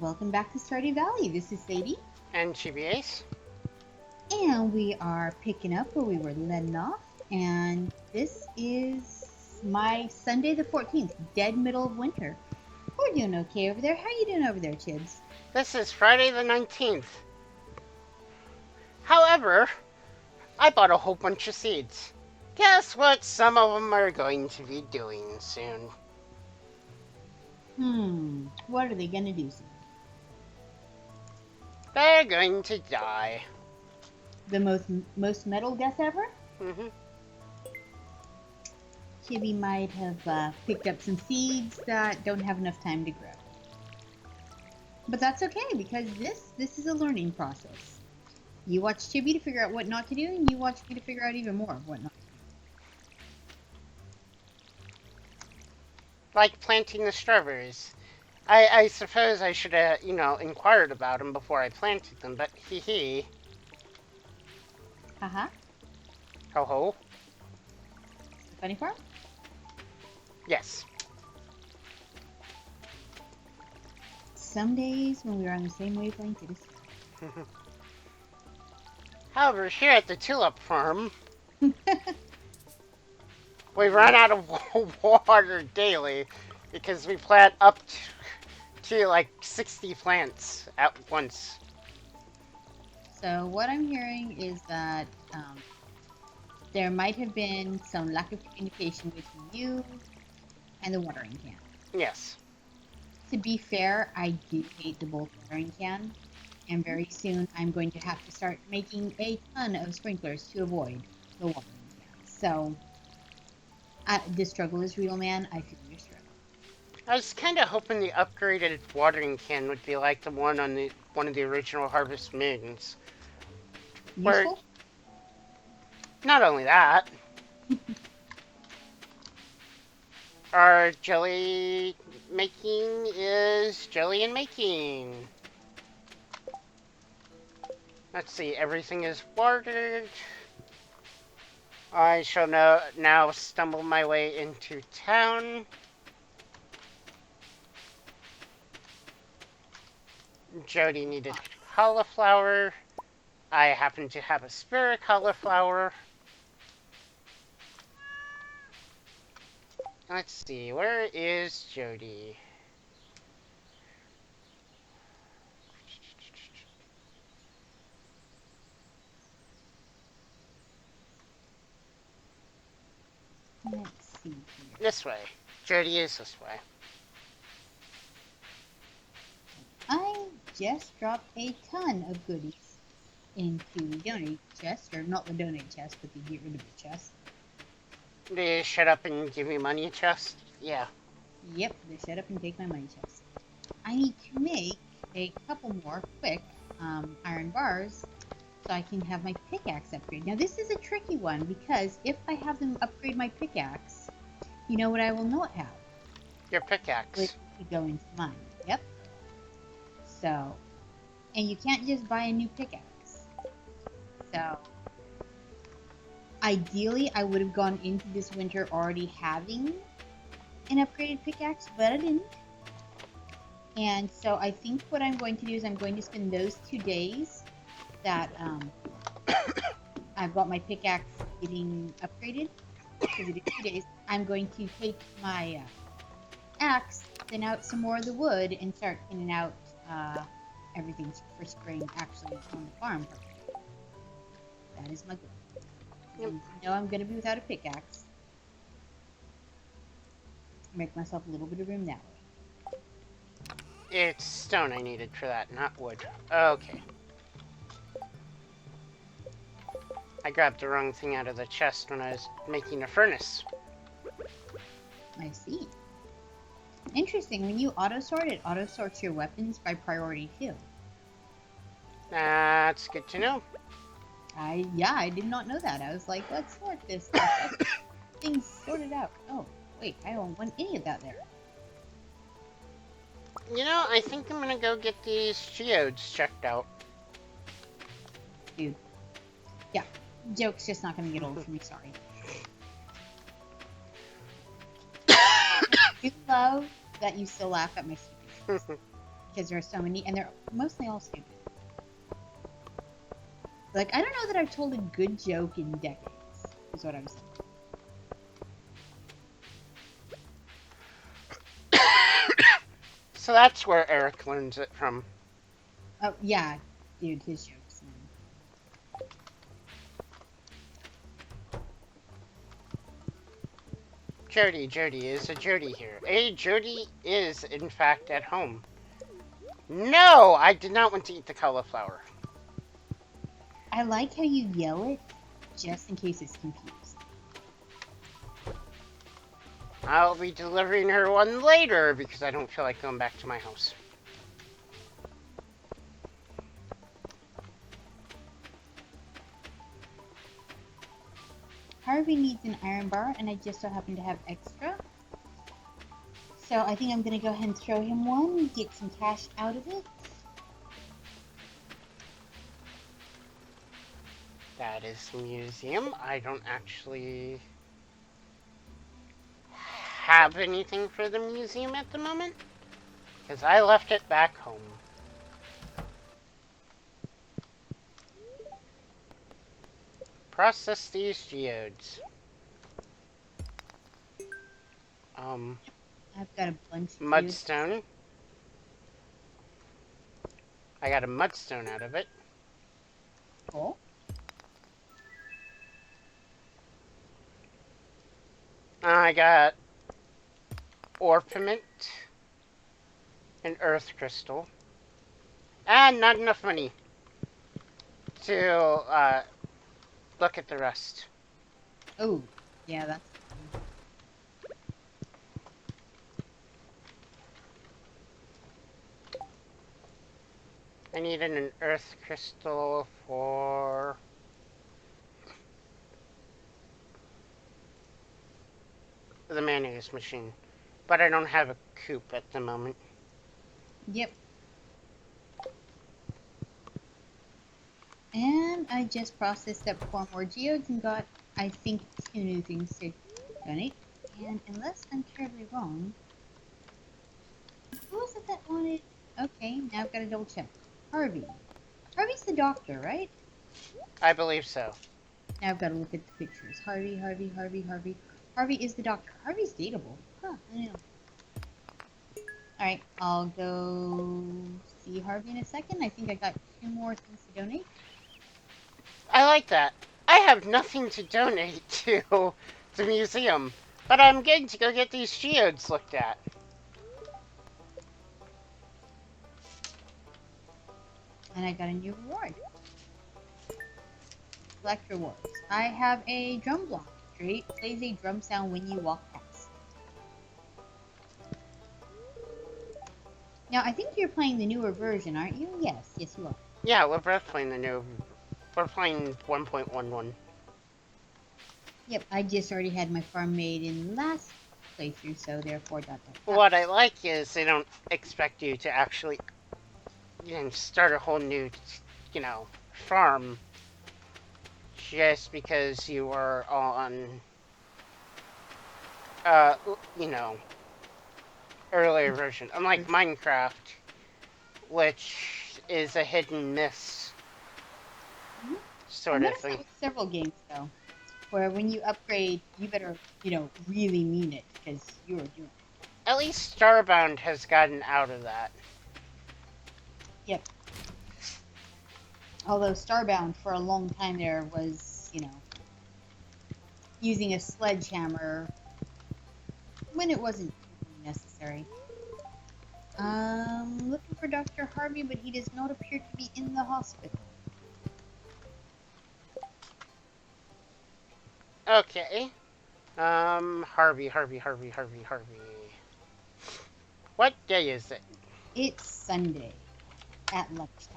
welcome back to Stardew Valley. This is Sadie, And GBAs. and we are picking up where we were letting off. And this is my Sunday the 14th, dead middle of winter. We're doing okay over there. How you doing over there, kids? This is Friday the 19th. However, I bought a whole bunch of seeds. Guess what some of them are going to be doing soon? What are they gonna do soon? They're going to die. The most metal death ever? Mm-hmm. Chibi might have picked up some seeds that don't have enough time to grow. But that's okay, because this is a learning process. You watch Chibi to figure out what not to do, and you watch me to figure out even more of what not to do. Like planting the strawberries. I suppose I should have, inquired about them before I planted them, but hee. Haha. Ho ho. Funny farm? Yes. Some days when we are on the same wavelength, it is. However, here at the tulip farm, we run out of water daily because we plant up to like 60 plants at once. So what I'm hearing is that there might have been some lack of communication between you and the watering can. Yes. To be fair, I do hate the bulk watering can, and very soon I'm going to have to start making a ton of sprinklers to avoid the watering can. So, this struggle is real, man. I feel your struggle. I was kind of hoping the upgraded watering can would be like the one on one of the original Harvest Moons. Useful? Not only that, our jelly making is jelly and making. Let's see, everything is watered. I shall now stumble my way into town. Jody needed cauliflower. I happen to have a spare cauliflower. Let's see, where is Jody? Let's see here. This way. Jody is this way. I just dropped a ton of goodies into the donate chest, or not the donate chest, but the get rid of the chest. They shut up and give me money chest? Yeah. Yep, they shut up and take my money chest. I need to make a couple more quick iron bars so I can have my pickaxe upgrade. Now this is a tricky one because if I have them upgrade my pickaxe, you know what I will not have? Your pickaxe. Which would go into mine. Yep. So, and you can't just buy a new pickaxe. So, ideally I would have gone into this winter already having an upgraded pickaxe, but I didn't. And so I think what I'm going to do is I'm going to spend those 2 days that I've got my pickaxe getting upgraded, because it is 2 days. I'm going to take my axe, thin out some more of the wood, and start thinning out everything for spring actually on the farm. That is my goal. Yep. You know I'm going to be without a pickaxe. Make myself a little bit of room that way. It's stone I needed for that, not wood. Okay. I grabbed the wrong thing out of the chest when I was making a furnace. I see. Interesting. When you auto-sort, it auto-sorts your weapons by priority too. That's good to know. I did not know that. I was like, let's sort this. Things sorted out. Oh, wait, I don't want any of that there. You know, I think I'm gonna go get these geodes checked out. Dude. Yeah, joke's just not gonna get old for me, sorry. I do love that you still laugh at my stupid. because there are so many, and they're mostly all stupid. Like, I don't know that I've told a good joke in decades, is what I'm saying. So that's where Eric learns it from. Oh, yeah, dude, his jokes, man. Jody, is a Jody here? Jody is, in fact, at home. No, I did not want to eat the cauliflower. I like how you yell it, just in case it's confused. I'll be delivering her one later because I don't feel like going back to my house. Harvey needs an iron bar, and I just so happen to have extra. So I think I'm going to go ahead and throw him one, get some cash out of it. That is the museum. I don't actually have anything for the museum at the moment because I left it back home. Process these geodes. I've got a bunch of Mudstone. I got a mudstone out of it. Cool. I got orpiment, an earth crystal, and not enough money to look at the rest. Oh, yeah, that's fine. I need an earth crystal for the mayonnaise machine, but I don't have a coop at the moment. Yep. And I just processed up 4 more geodes and got, I think, 2 new things to donate. And unless I'm terribly wrong, who was it that wanted? Okay, now I've got to double check. Harvey. Harvey's the doctor, right? I believe so. Now I've got to look at the pictures. Harvey. Harvey is the doctor. Harvey's dateable. Huh, I know. Alright, I'll go see Harvey in a second. I think I got 2 more things to donate. I like that. I have nothing to donate to the museum, but I'm going to go get these geodes looked at. And I got a new reward. Select rewards. I have a drum block. Plays a drum sound when you walk past. Now, I think you're playing the newer version, aren't you? Yes, you are. Yeah, we're both playing the new. We're playing 1.11. Yep, I just already had my farm made in last playthrough, so therefore dot. What I like is they don't expect you to actually, start a whole new, farm just because you are on, uh, you know, earlier version. Unlike Minecraft, which is a hidden miss sort of thing. Several games though, where when you upgrade, you better, really mean it because you're doing it. At least Starbound has gotten out of that. Yep. Although Starbound for a long time there was, using a sledgehammer when it wasn't necessary. Looking for Dr. Harvey, but he does not appear to be in the hospital. Okay. Harvey. What day is it? It's Sunday at lunchtime.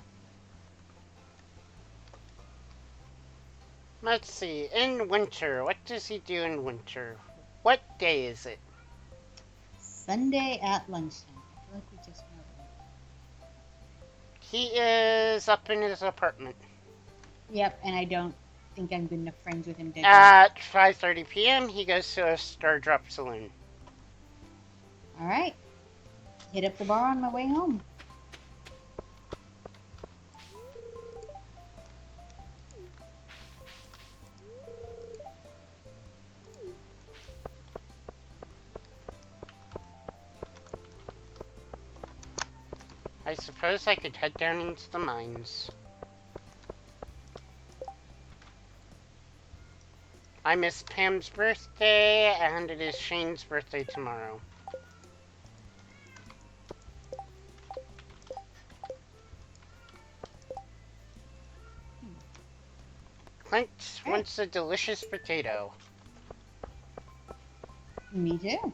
Let's see. In winter, what does he do in winter? What day is it? Sunday at lunchtime. I feel like we just went over that. He is up in his apartment. Yep, and I don't think I'm good enough friends with him to... At 5:30 p.m., he goes to a Star Drop Saloon. Alright. Hit up the bar on my way home. I suppose I could head down into the mines. I miss Pam's birthday, and it is Shane's birthday tomorrow. Clint Alright, wants a delicious potato. me too.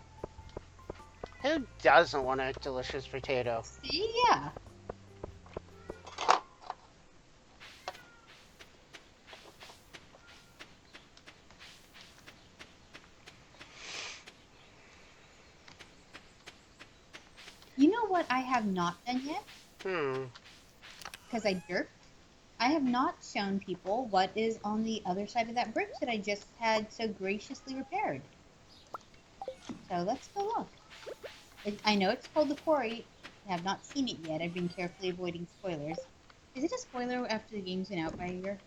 Who doesn't want a delicious potato? See, yeah. You know what I have not done yet? Because I derped. I have not shown people what is on the other side of that bridge that I just had so graciously repaired. So let's go look. I know it's called the quarry. I have not seen it yet. I've been carefully avoiding spoilers. Is it a spoiler after the game's been out by a year?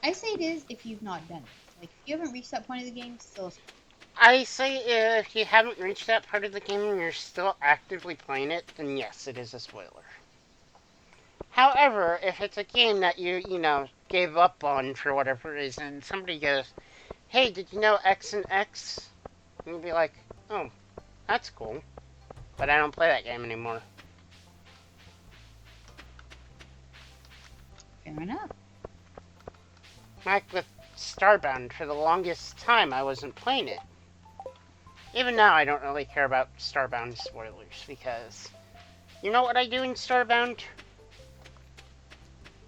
I say it is if you've not done it. Like, if you haven't reached that point of the game, still a spoiler. I say if you haven't reached that part of the game and you're still actively playing it, then yes, it is a spoiler. However, if it's a game that you gave up on for whatever reason, somebody goes, hey, did you know X and X? And you'd be like, oh, that's cool. But I don't play that game anymore. Fair enough. Like with Starbound, for the longest time I wasn't playing it. Even now I don't really care about Starbound spoilers, because you know what I do in Starbound?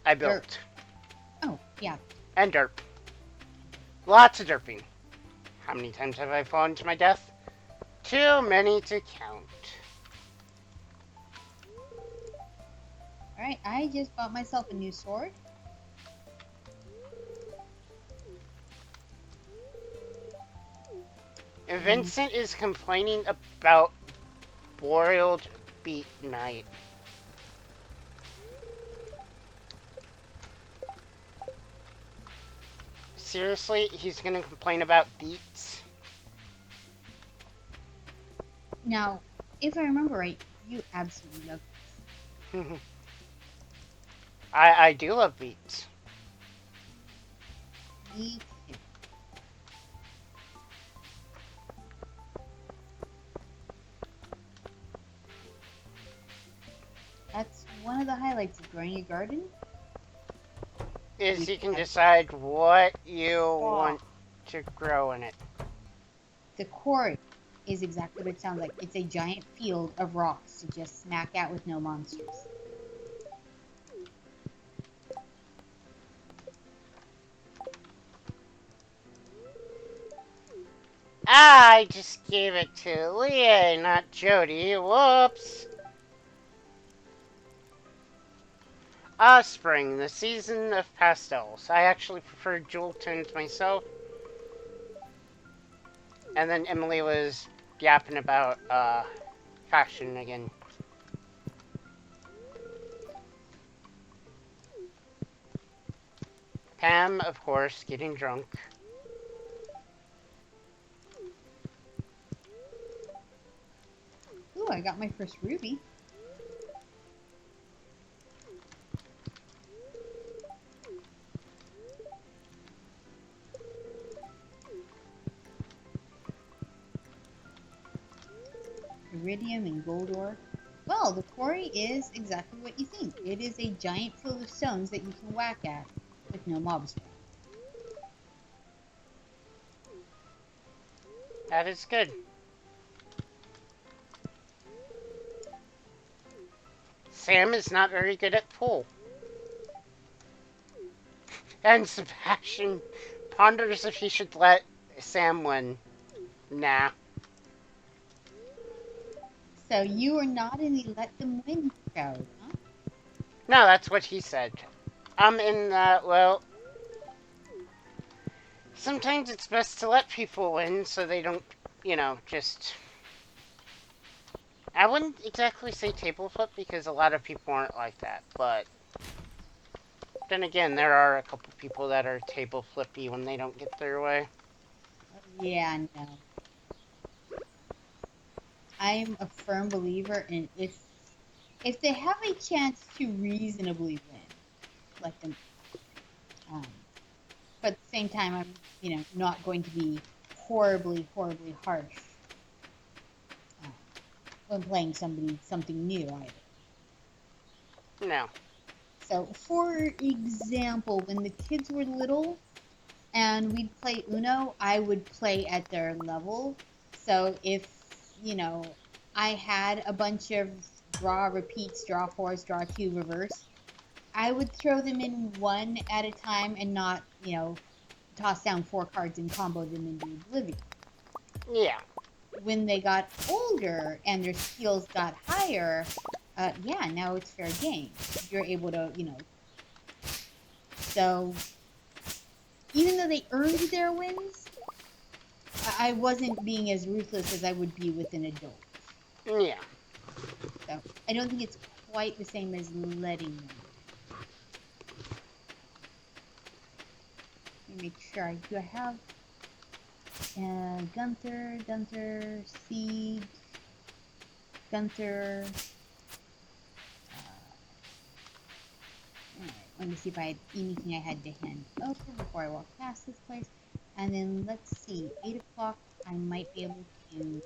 I built. Derp. Oh, yeah. And derp. Lots of derping. How many times have I fallen to my death? Too many to count. Alright, I just bought myself a new sword. Vincent is complaining about boiled beet night. Seriously, he's gonna complain about beets? Now, if I remember right, you absolutely love I do love beets. me too. That's one of the highlights of growing a garden. Is you can decide what you Oh. want to grow in it. The quarry is exactly what it sounds like. It's a giant field of rocks to just smack at with no monsters. I just gave it to Leah, not Jody. Whoops. Spring, the season of pastels. I actually prefer jewel tones myself. And then Emily was yapping about, fashion again. Pam, of course, getting drunk. Ooh, I got my first ruby. Iridium and gold ore. Well, the quarry is exactly what you think. It is a giant field of stones that you can whack at with no mobs. That is good. Sam is not very good at pool. And Sebastian ponders if he should let Sam win. Nah. So you are not in the let them win crowd, huh? No, that's what he said. I'm in the, well, sometimes it's best to let people win so they don't, just... I wouldn't exactly say table flip because a lot of people aren't like that, but... Then again, there are a couple people that are table flippy when they don't get their way. Yeah, no. I'm a firm believer in if they have a chance to reasonably win, let them. But at the same time, I'm not going to be horribly, horribly harsh um, when playing something new either. No. So, for example, when the kids were little and we'd play Uno, I would play at their level. So if I had a bunch of draw repeats, draw fours, draw two, reverse, I would throw them in one at a time and not, toss down four cards and combo them into oblivion. Yeah. When they got older and their skills got higher, yeah, now it's fair game. You're able to, so even though they earned their wins, I wasn't being as ruthless as I would be with an adult. Yeah. So I don't think it's quite the same as letting them. Let me make sure. Do I have Gunther, Seed, Gunther? Alright, let me see if I had anything I had to hand over before I walk past this place. And then let's see, 8 o'clock, I might be able to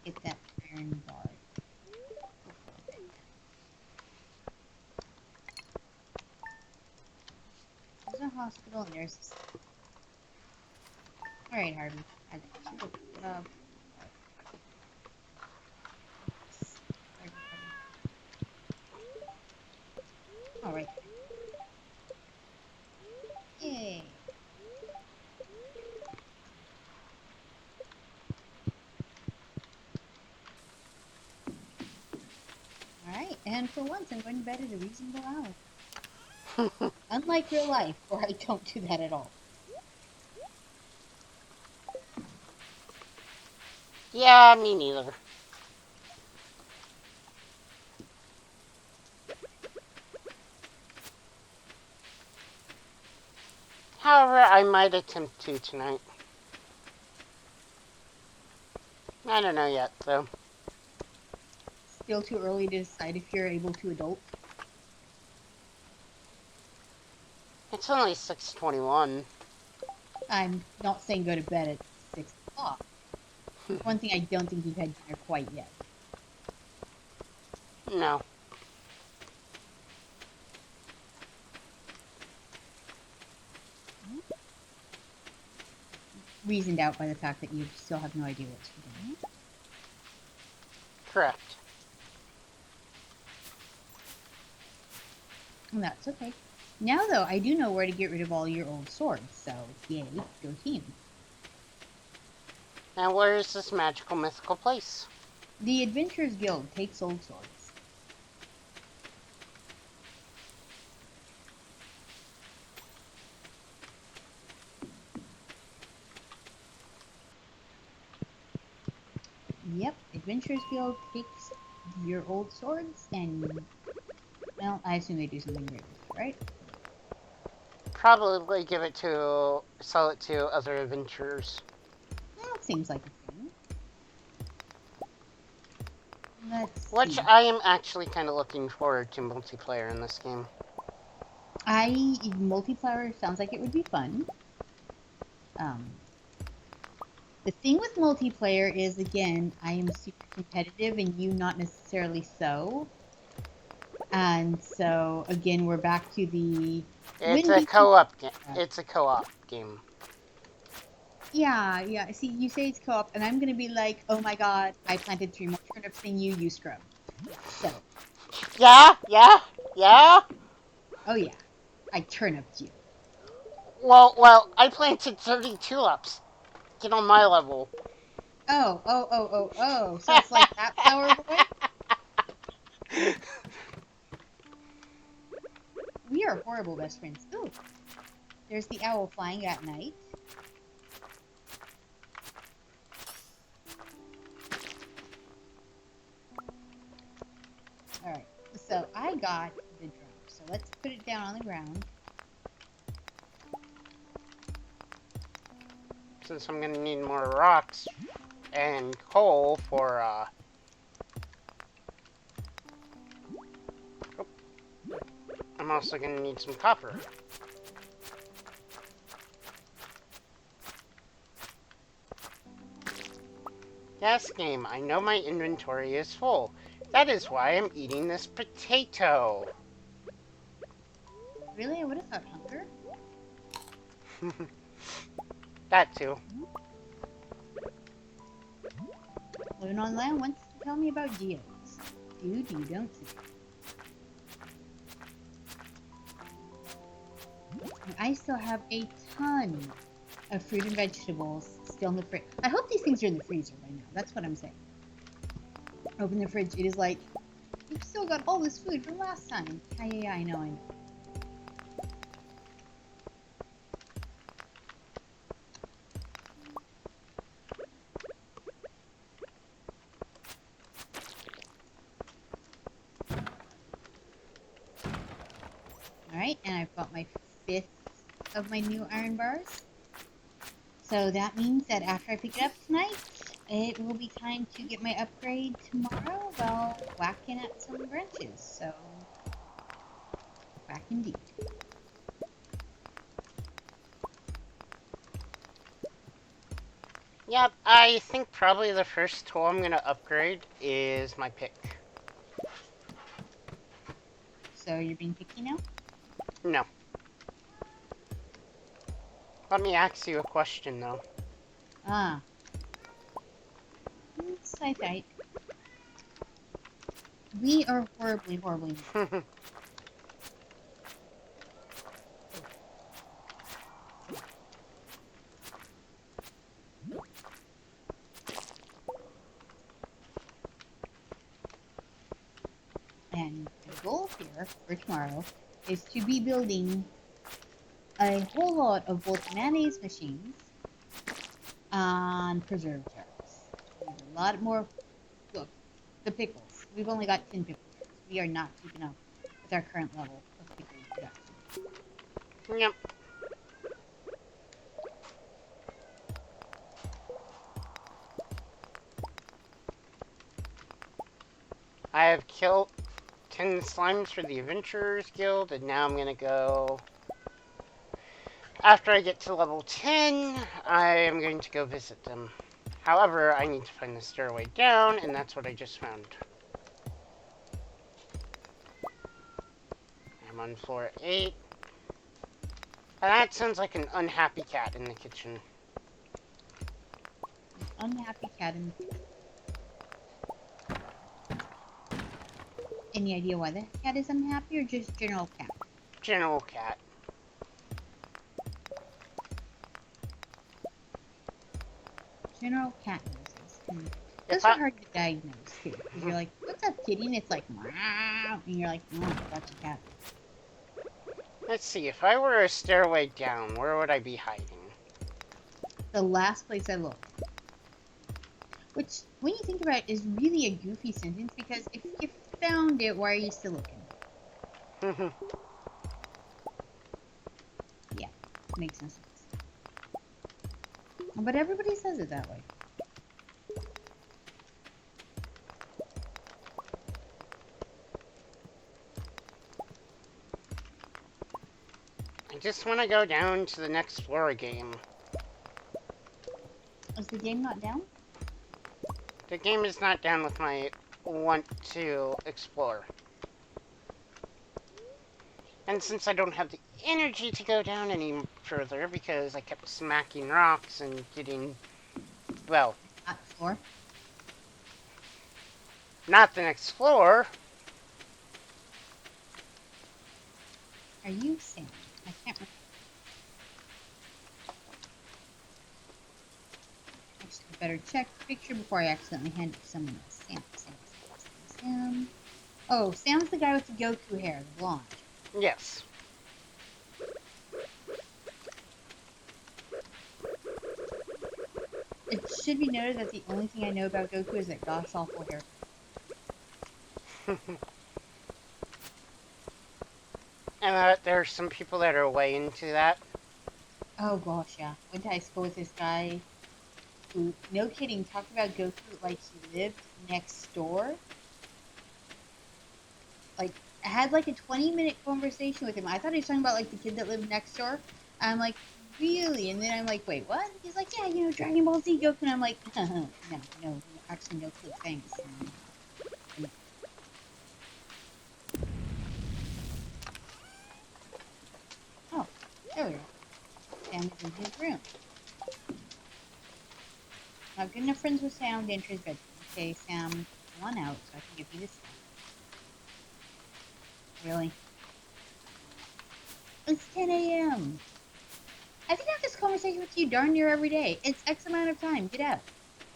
get that iron bar before bedtime. There's a hospital and there's. Alright, Harvey. I got you. Go pick it up. Alright. Yay. Alright, and for once I'm going to bed at a reasonable hour. Unlike real life, where I don't do that at all. Yeah, me neither. However, I might attempt to tonight. I don't know yet, though. Still too early to decide if you're able to adult. It's only 6:21. I'm not saying go to bed at 6 o'clock. One thing, I don't think you've had dinner quite yet. No. Reasoned out by the fact that you still have no idea what's for dinner. Correct. And that's okay. Now, though, I do know where to get rid of all your old swords, so yay, go team. Now, where is this magical, mythical place? The Adventurers Guild takes old swords. Yep, Adventurers Guild takes your old swords and, well, I assume they do something great with it, right? Probably sell it to other adventurers. Well, it seems like a thing. Let's Which see. I am actually kind of looking forward to multiplayer in this game. Multiplayer sounds like it would be fun. The thing with multiplayer is, again, I am super competitive and you not necessarily so. And so, again, we're back to the... It's a co-op game. It's a co-op game. Yeah. See, you say it's co-op, and I'm going to be like, oh my god, I planted 3 more turnips than you scrub. So. Yeah? Oh yeah, I turniped you. Well, I planted 30 tulips. Get on my level. Oh. So it's like that, flower boy? We are horrible best friends. Ooh. There's the owl flying at night. Alright, so I got the drum. So let's put it down on the ground. Since I'm gonna need more rocks and coal for I'm also going to need some copper. Yes, game, I know my inventory is full. That is why I'm eating this potato. Really? I would have thought hunger. That too. Living on land wants to tell me about geodes. Dude, you don't see. And I still have a ton of fruit and vegetables still in the fridge. I hope these things are in the freezer by now. That's what I'm saying. Open the fridge. It is like, you've still got all this food from last time. Yeah, I know. Alright, and I've got my 5th of my new iron bars. So that means that after I pick it up tonight, it will be time to get my upgrade tomorrow while whacking at some branches. So, whack indeed. Yep, I think probably the first tool I'm going to upgrade is my pick. So you're being picky now? No. Let me ask you a question, though. Ah. Sight. We are horribly. And the goal here for tomorrow is to be building a whole lot of both mayonnaise machines and preserve jars. A lot more. Look, the pickles. We've only got 10 pickle jars. We are not keeping up with our current level of pickle production. Yep. I have killed 10 slimes for the Adventurers Guild, and now I'm going to go... After I get to level 10, I am going to go visit them. However, I need to find the stairway down, and that's what I just found. I'm on floor 8. And that sounds like an unhappy cat in the kitchen. Unhappy cat in the kitchen. Any idea why the cat is unhappy, or just general cat? General cat. General cat noises. If Those are I... hard to diagnose too, because you're like, "What's up, kitty?" And it's like, "Meow," and you're like, "That's a cat." Let's see, if I were a stairway down, where would I be hiding? The last place I looked. Which, when you think about it, is really a goofy sentence, because if you found it, why are you still looking? Yeah, makes no sense. But everybody says it that way. I just want to go down to the next floor game. Is the game not down? The game is not down with my want to explore. And since I don't have the energy to go down any further because I kept smacking rocks and getting, well... Not floor? Not the next floor. Are you Sam? I can't remember. Actually, I better check the picture before I accidentally hand it to someone else. Sam. Oh, Sam's the guy with the Goku hair, the blonde. Yes. It should be noted that the only thing I know about Goku is that gosh awful hair. And there are some people that are way into that. Oh gosh, yeah. Went to high school with this guy who, no kidding, talked about Goku like he lived next door. Like, I had like a 20-minute conversation with him. I thought he was talking about like the kid that lived next door. I'm like, really? And then I'm like, wait, what? He's like, yeah, Dragon Ball Z Goku. And I'm like, no, actually, no clip, thanks. No. Oh, there we go. Sam is in his room. Not good enough friends with Sam to enter his bedroom. Okay, Sam, come on out so I can give you this. Really? It's 10 a.m. I think I have this conversation with you darn near every day. It's X amount of time. Get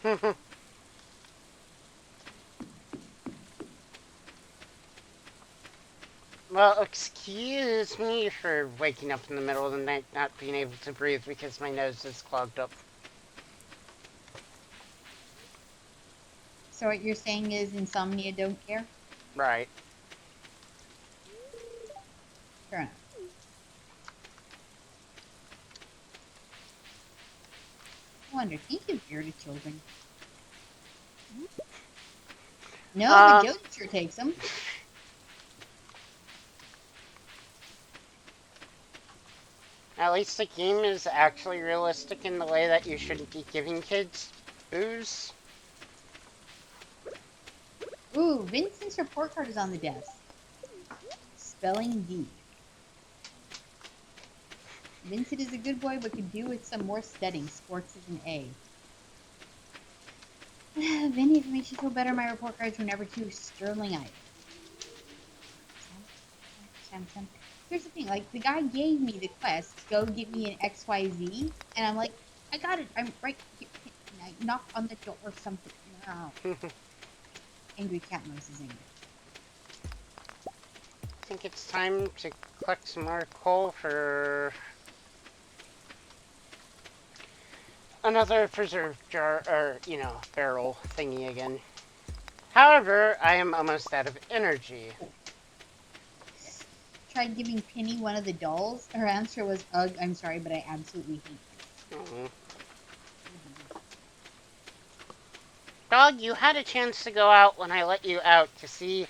out. Well, excuse me for waking up in the middle of the night not being able to breathe because my nose is clogged up. So what you're saying is insomnia don't care? Right. Fair enough. I wonder, can you give beer to children? No, but Um, Jody sure takes them. at least the game is actually realistic in the way that you shouldn't be giving kids booze. Ooh, Vincent's report card is on the desk. Spelling bee. Vincent is a good boy, but could do with some more studying. Sports is an A. Vinny, if it makes you feel better, my report cards were never too sterling-eyed. Sam. Here's the thing, like, the guy gave me the quest, go give me an XYZ, and I'm like, I got it, I'm right here. Can I knock on the door or something? No. Angry cat mouse is angry. I think it's time to collect some more coal for another preserve jar, or, barrel thingy again. However, I am almost out of energy. Tried giving Penny one of the dolls. Her answer was, ugh, I'm sorry, but I absolutely hate this. Mm-hmm. Dog, you had a chance to go out when I let you out to see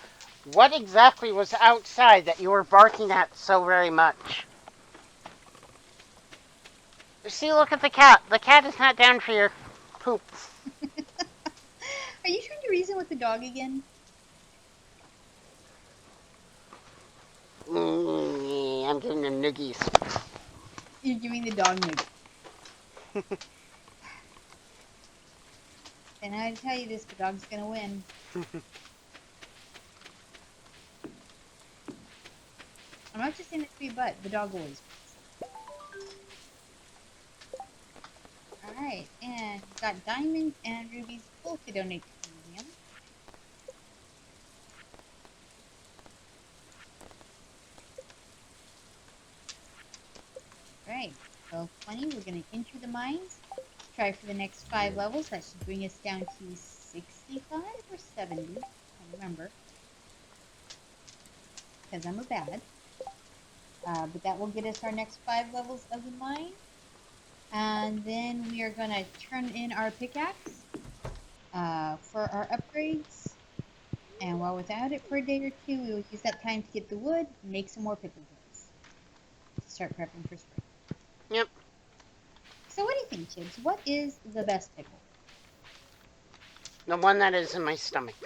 what exactly was outside that you were barking at so very much. See, look at the cat. The cat is not down for your poop. Are you trying to reason with the dog again? I'm giving them noogies. You're giving the dog nugget. And I tell you this, the dog's gonna win. I'm not just saying it to be but the dog always wins. Alright, and we've got diamonds and rubies full to donate to the museum. Alright, level 20, we're gonna enter the mines. Try for the next 5 levels. That should bring us down to 65 or 70. I can't remember. Because I'm a bad. But that will get us our next 5 levels of the mine. And then we are going to turn in our pickaxe for our upgrades. And while without it for a day or two, we will use that time to get the wood and make some more pickle jars. Start prepping for spring. Yep. So what do you think, Chibs? What is the best pickle? The one that is in my stomach.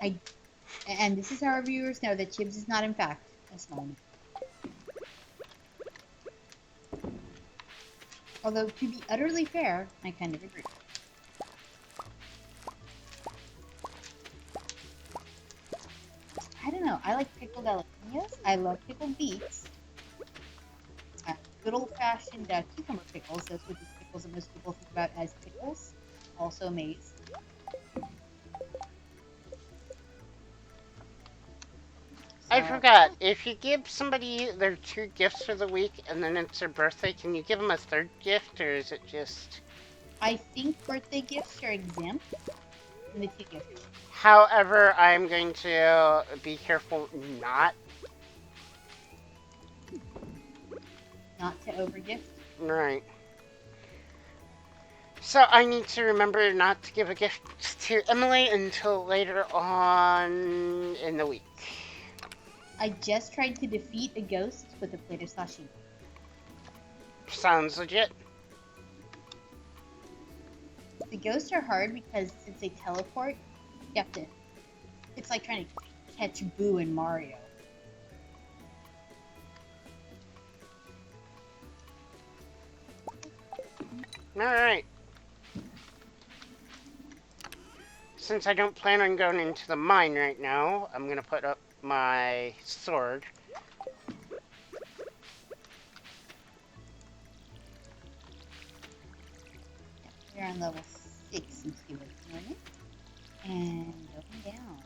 And this is how our viewers know that Chibs is not, in fact, a small man. Although, to be utterly fair, I kind of agree. I don't know. I like pickled jalapenos. I love pickled beets. Good old-fashioned cucumber pickles. Those would be pickles that most people think about as pickles. Also maize. I So, forgot. If you give somebody their 2 gifts for the week and then it's their birthday, can you give them a 3rd gift, or is it just... I think birthday gifts are exempt from the 2 gift rule. However, I'm going to be careful not. Not to overgift. Right. So I need to remember not to give a gift to Emily until later on in the week. I just tried to defeat a ghost with a plate of sashimi. Sounds legit. The ghosts are hard because since they teleport, you have to. It's like trying to catch Boo in Mario. Alright. Since I don't plan on going into the mine right now, I'm gonna put up my sword. We're on level 6 since we were doing it. And going down.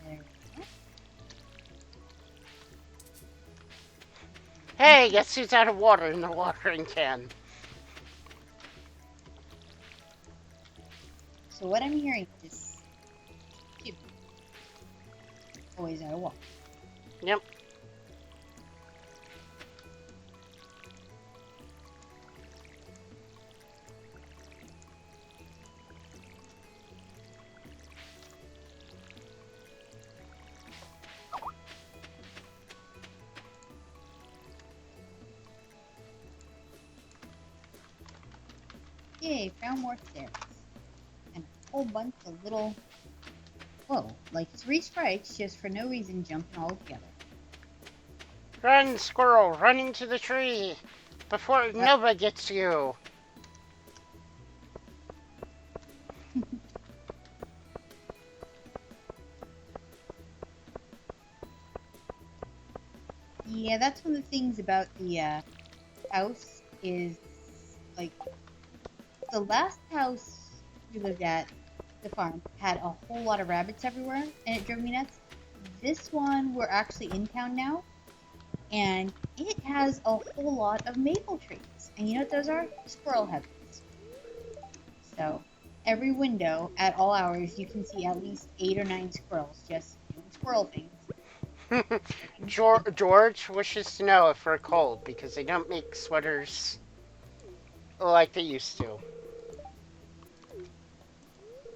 There we go. Hey, guess who's out of water in the watering can? So what I'm hearing is cube always out of water. Yep. Yay, found more stairs. And a whole bunch of little, whoa, like 3 sprites just for no reason jumping all together. Run, squirrel, run into the tree before Nova gets you. Yeah, that's one of the things about the house is, like, the last house we lived at, the farm, had a whole lot of rabbits everywhere, and it drove me nuts. This one, we're actually in town now, and it has a whole lot of maple trees. And you know what those are? Squirrel heavens. So, every window, at all hours, you can see at least 8 or 9 squirrels just doing squirrel things. George wishes to know if we're cold because they don't make sweaters like they used to.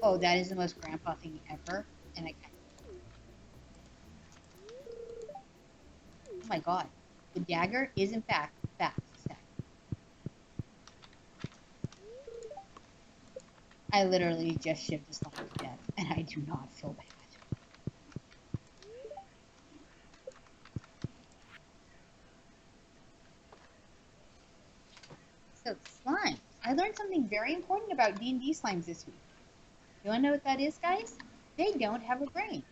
Oh, that is the most grandpa thing ever. And oh my god. The dagger is in fact fast. I literally just shivved this slime to death, and I do not feel bad. So, slime. I learned something very important about D&D slimes this week. You wanna know what that is, guys? They don't have a brain.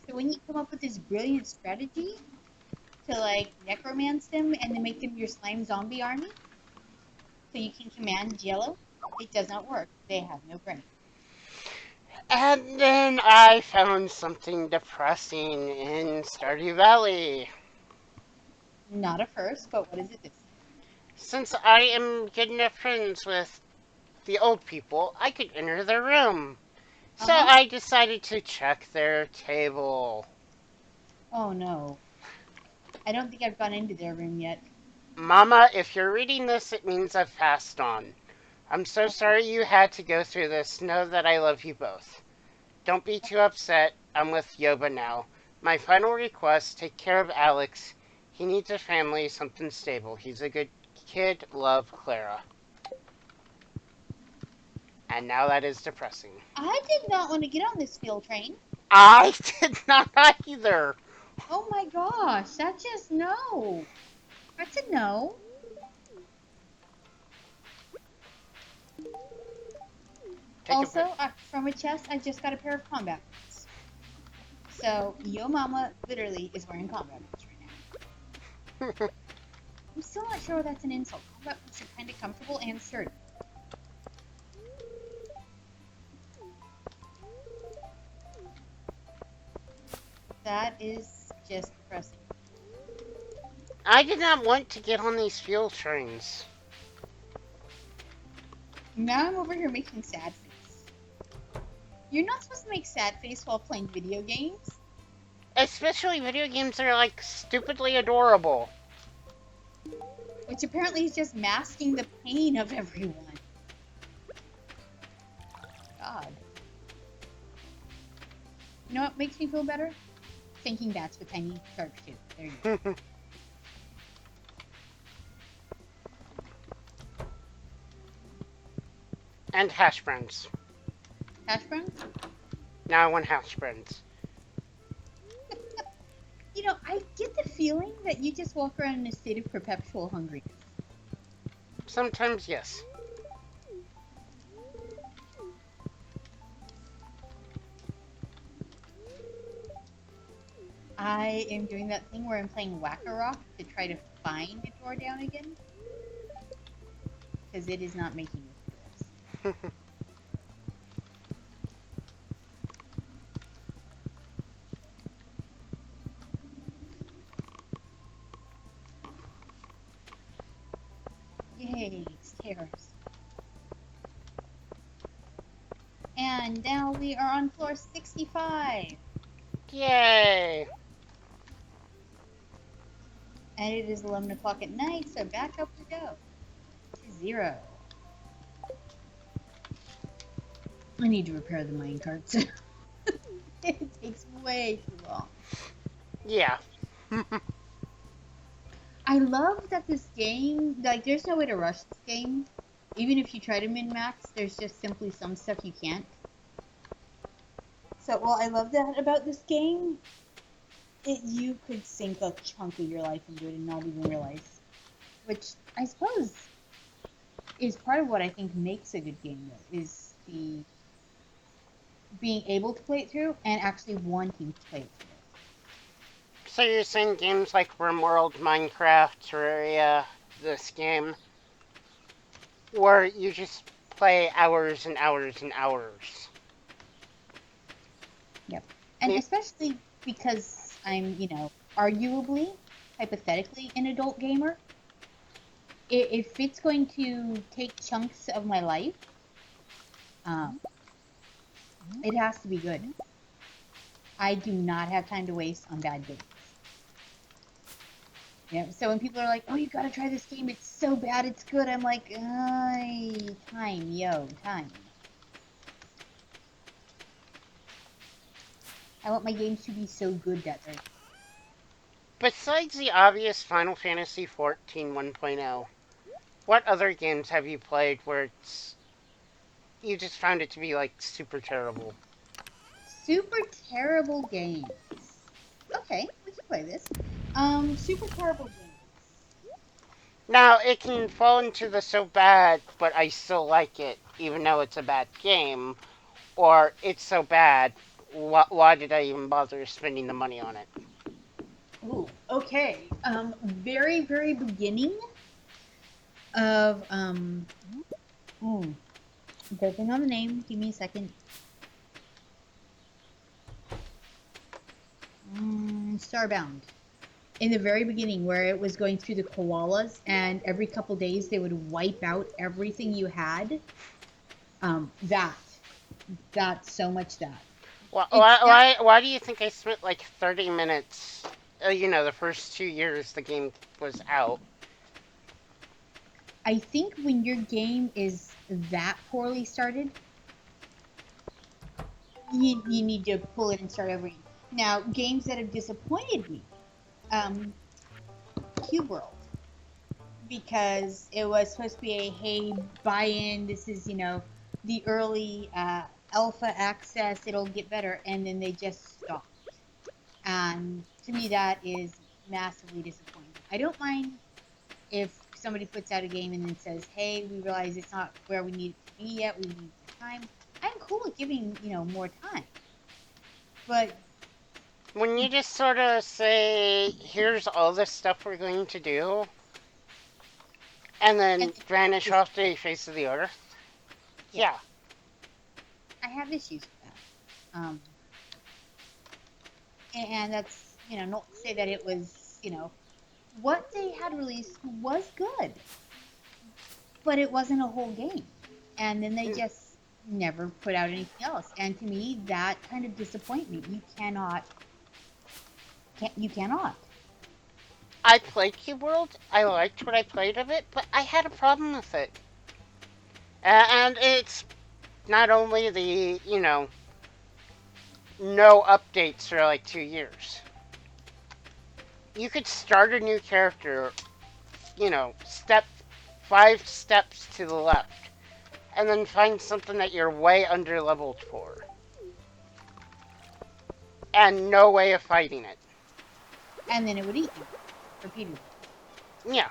So when you come up with this brilliant strategy to, like, necromance them and then make them your slime zombie army, so you can command Jello, it does not work. They have no brain. And then I found something depressing in Stardew Valley. Not a first, but what is it this time? Since I am good enough friends with the old people, I could enter their room. So I decided to check their table. Oh no. I don't think I've gone into their room yet. Mama, if you're reading this, it means I've passed on. I'm so sorry you had to go through this. Know that I love you both. Don't be too upset. I'm with Yoba now. My final request, take care of Alex. He needs a family, something stable. He's a good kid. Love, Clara. And now that is depressing. I did not want to get on this field train. I did not either. Oh my gosh, that's just no. That's a no. Also, from a chest, I just got a pair of combat boots. So, Yo Mama literally is wearing combat boots right now. I'm still not sure that's an insult. Combat boots are kind of comfortable and sturdy. That is just depressing. I did not want to get on these fuel trains. Now I'm over here making sad face. You're not supposed to make sad face while playing video games, Especially video games that are like stupidly adorable. which apparently is just masking the pain of everyone. God. You know what makes me feel better? Thinking that's what tiny sharks do. There you go. And hash browns. Hash browns? Now I want hash browns. You know, I get the feeling that you just walk around in a state of perpetual hungriness. Sometimes, yes. I am doing that thing where I'm playing Whack-A-Rock to try to find a door down again. Because it is not making me feel this. Yay, stairs. And now we are on floor 65. Yay! And it is 11 o'clock at night, so back up we go. To 0. I need to repair the minecarts. It takes way too long. Yeah. I love that this game, like, there's no way to rush this game. Even if you try to min-max, there's just simply some stuff you can't. So, while I love that about this game, you could sink a chunk of your life into it and not even realize. Which, I suppose, is part of what I think makes a good game, though, is the being able to play it through and actually wanting to play it through. So you're saying games like RimWorld, Minecraft, Terraria, this game, where you just play hours and hours and hours. Yep. And Yeah. especially because I'm, arguably, hypothetically, an adult gamer, if it's going to take chunks of my life, it has to be good. I do not have time to waste on bad games. So when people are like, "Oh, you gotta try this game. It's so bad, it's good," I'm like, time. I want my games to be so good that they're. Besides the obvious Final Fantasy XIV 1.0, what other games have you played where you just found it to be like super terrible? Super terrible games. Okay, we can play this. Super terrible games. Now, it can fall into the so bad, but I still like it, even though it's a bad game, or it's so bad, why did I even bother spending the money on it? Ooh, okay. Very, very beginning of Working on the name. Give me a second. Starbound. In the very beginning, where it was going through the koalas, and every couple days they would wipe out everything you had. That's so much that. Why, It's why, that. why, why do you think I spent like 30 minutes, the first 2 years the game was out? I think when your game is that poorly started, you need to pull it and start over. Now, games that have disappointed me, Cube World, because it was supposed to be a hey, buy in. This is the early alpha access. It'll get better, and then they just stopped. And to me, that is massively disappointing. I don't mind if somebody puts out a game and then says, "Hey, we realize it's not where we need it to be yet. We need more time." I'm cool with giving more time, but When you just sort of say, here's all the stuff we're going to do, and and then vanish just off the face of the earth, yeah, yeah. I have issues with that. And that's, not to say that it was, what they had released was good, but it wasn't a whole game. And then they just never put out anything else. And to me, that kind of disappointment. You cannot. I played Cube World. I liked what I played of it, but I had a problem with it. And it's not only the, no updates for like 2 years. You could start a new character, step 5 steps to the left, and then find something that you're way under leveled for, and no way of fighting it. And then it would eat you repeatedly. Yeah.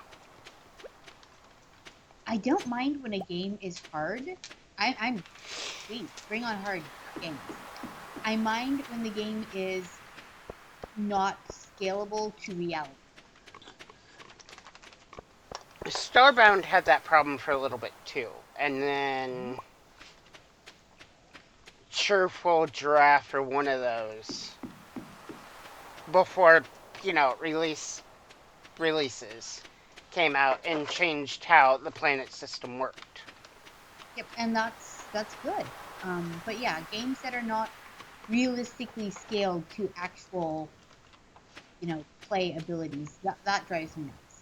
I don't mind when a game is hard. I'm Please bring on hard games. I mind when the game is not scalable to reality. Starbound had that problem for a little bit too, and Mhm. then Cheerful Giraffe or one of those before releases came out and changed how the planet system worked. Yep, and that's good. But yeah, games that are not realistically scaled to actual, play abilities, that drives me nuts.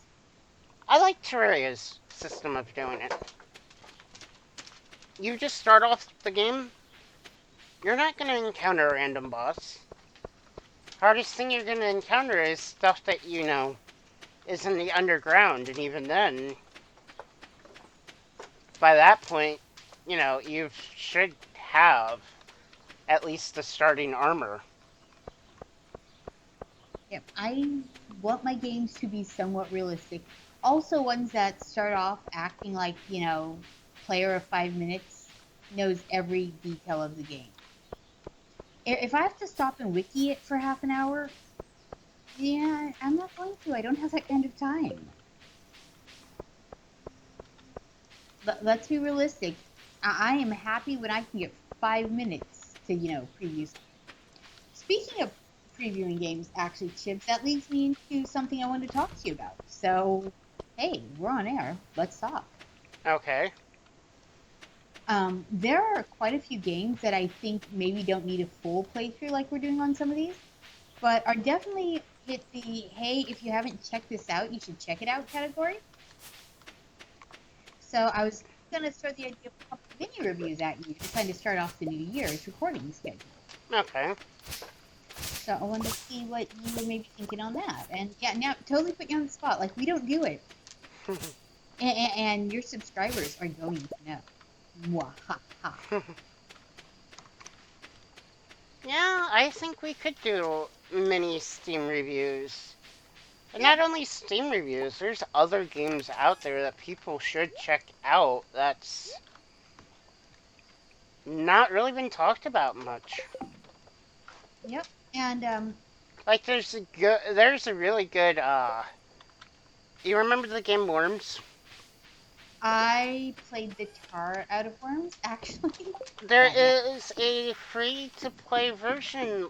I like Terraria's system of doing it. You just start off the game, you're not going to encounter a random boss. Hardest thing you're going to encounter is stuff that is in the underground, and even then, by that point, you should have at least the starting armor. Yep, I want my games to be somewhat realistic. Also, ones that start off acting like, player of 5 minutes knows every detail of the game. If I have to stop and wiki it for half an hour, yeah, I'm not going to. I don't have that kind of time. Let's be realistic. I am happy when I can get 5 minutes to, preview. Speaking of previewing games, actually, Chips, that leads me into something I wanted to talk to you about. So, hey, we're on air. Let's talk. Okay. There are quite a few games that I think maybe don't need a full playthrough like we're doing on some of these, but are definitely hit the hey, if you haven't checked this out, you should check it out category. So I was gonna throw the idea of a couple mini reviews at you to kind of start off the new year's recording schedule. Okay. So I wanted to see what you were maybe thinking on that. And yeah, now totally put you on the spot. Like we don't do it, and your subscribers are going to know. Mwahaha. Yeah, I think we could do mini Steam reviews. And Yeah, not only Steam reviews, there's other games out there that people should check out that's not really been talked about much. yep. And Like there's a really good you remember the game Worms? I played the tar out of Worms actually. There Yeah. is a free to play version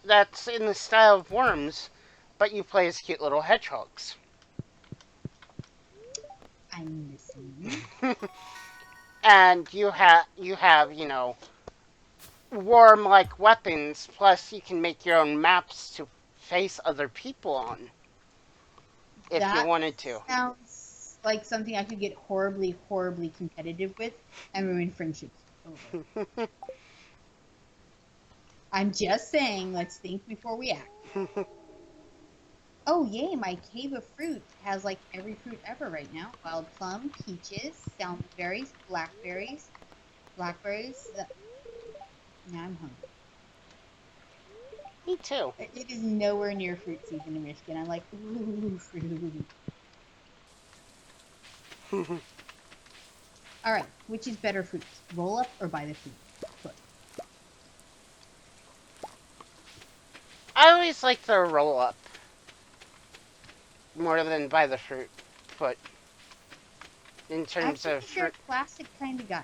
that's in the style of Worms, but you play as cute little hedgehogs. I'm missing. And you have worm like weapons, plus you can make your own maps to face other people on if you That wanted to. sounds like something I could get horribly, horribly competitive with and ruin friendships over. I'm just saying, let's think before we act. Oh, yay, my cave of fruit has like every fruit ever right now. Wild plum, peaches, salmonberries, blackberries. Now I'm hungry. Me too. It is nowhere near fruit season in Michigan. I'm like, ooh, fruit. All right, which is better fruits? Roll up or buy the fruit? Foot. I always like the roll up more than by the fruit foot in terms Actually, of because you're a fruit. classic kind of guy.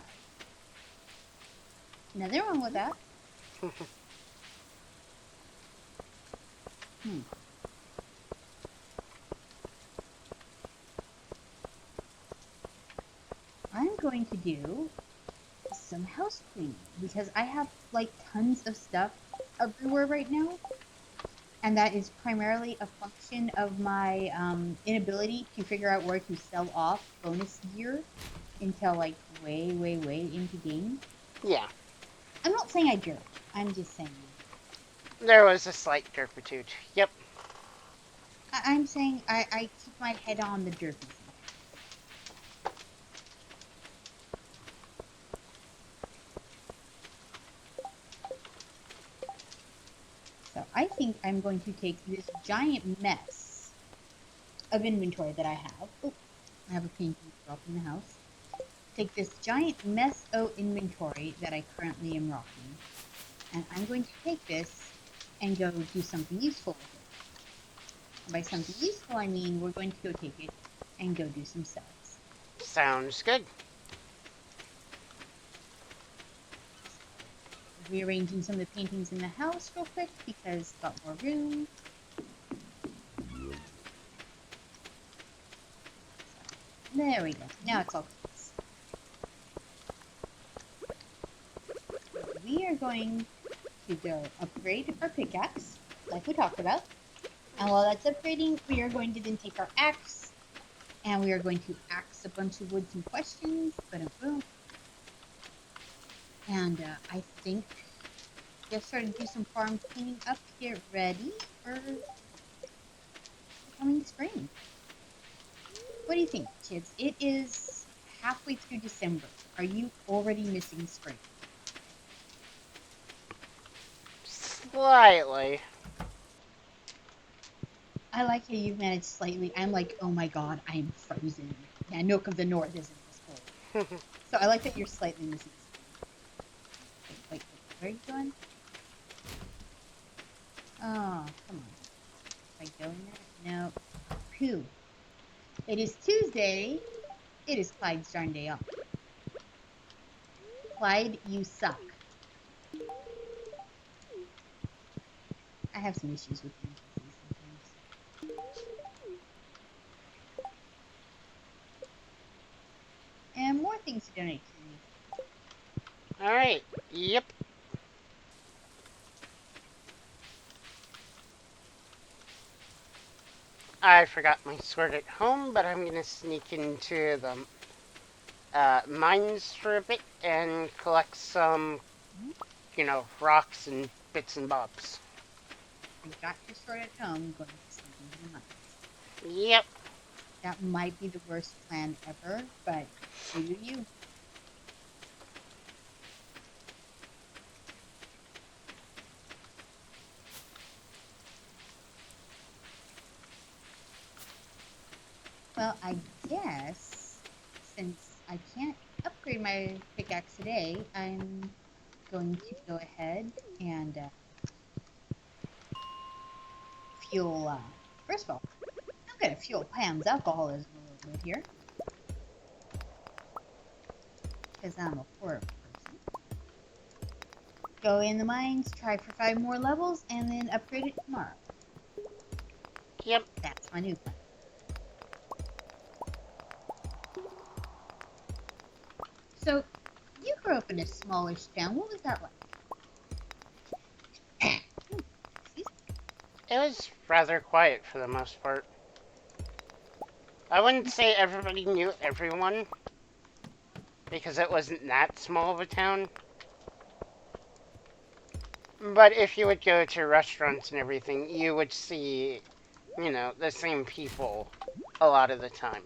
Nothing wrong with that. Hmm. I'm going to do some house cleaning because I have like tons of stuff everywhere right now, and that is primarily a function of my inability to figure out where to sell off bonus gear until like way, way, way into game. Yeah, I'm not saying I jerk. I'm just saying. there was a slight turpitude. Yep. I'm saying I keep my head on the jerky sometimes. So I think I'm going to take this giant mess of inventory that I have. Oh, I have a painting drop in the house. Take this giant mess of inventory that I currently am rocking, and I'm going to take this and go do something useful with it. And by something useful, I mean we're going to go take it and go do some sales. Sounds good. Rearranging some of the paintings in the house real quick because got more room. There we go. Now it's all close. We are going to go upgrade our pickaxe, like we talked about. And while that's upgrading, we are going to then take our axe and we are going to axe a bunch of wood some questions. Boom. And I think just start to do some farm cleaning up to get ready for the coming spring. What do you think, kids? It is halfway through December. Are you already missing spring? Slightly. I like how you've managed slightly. I'm like, oh my god, I'm frozen. Yeah, Nook of the North isn't this cold. So I like that you're slightly missing spring. Wait, where are you going? Oh, come on. If I go in there? No. Phew. It is Tuesday. It is Clyde's darn day off. Clyde, you suck. I have some issues with NPCs sometimes. And more things to donate to me. Alright. Yep. I forgot my sword at home, but I'm gonna sneak into the mines for a bit and collect some, rocks and bits and bobs. I got your sword at home, going to sneak into the mines. Yep. That might be the worst plan ever, but you do you. Well, I guess since I can't upgrade my pickaxe today, I'm going to go ahead and fuel. First of all, I'm going to fuel Pam's alcoholism a little bit here because I'm a poor person. Go in the mines, try for 5 more levels, and then upgrade it tomorrow. Yep. That's my new plan. So, you grew up in a smallish town. What was that like? It was rather quiet for the most part. I wouldn't say everybody knew everyone, because it wasn't that small of a town. But if you would go to restaurants and everything, you would see, the same people a lot of the time.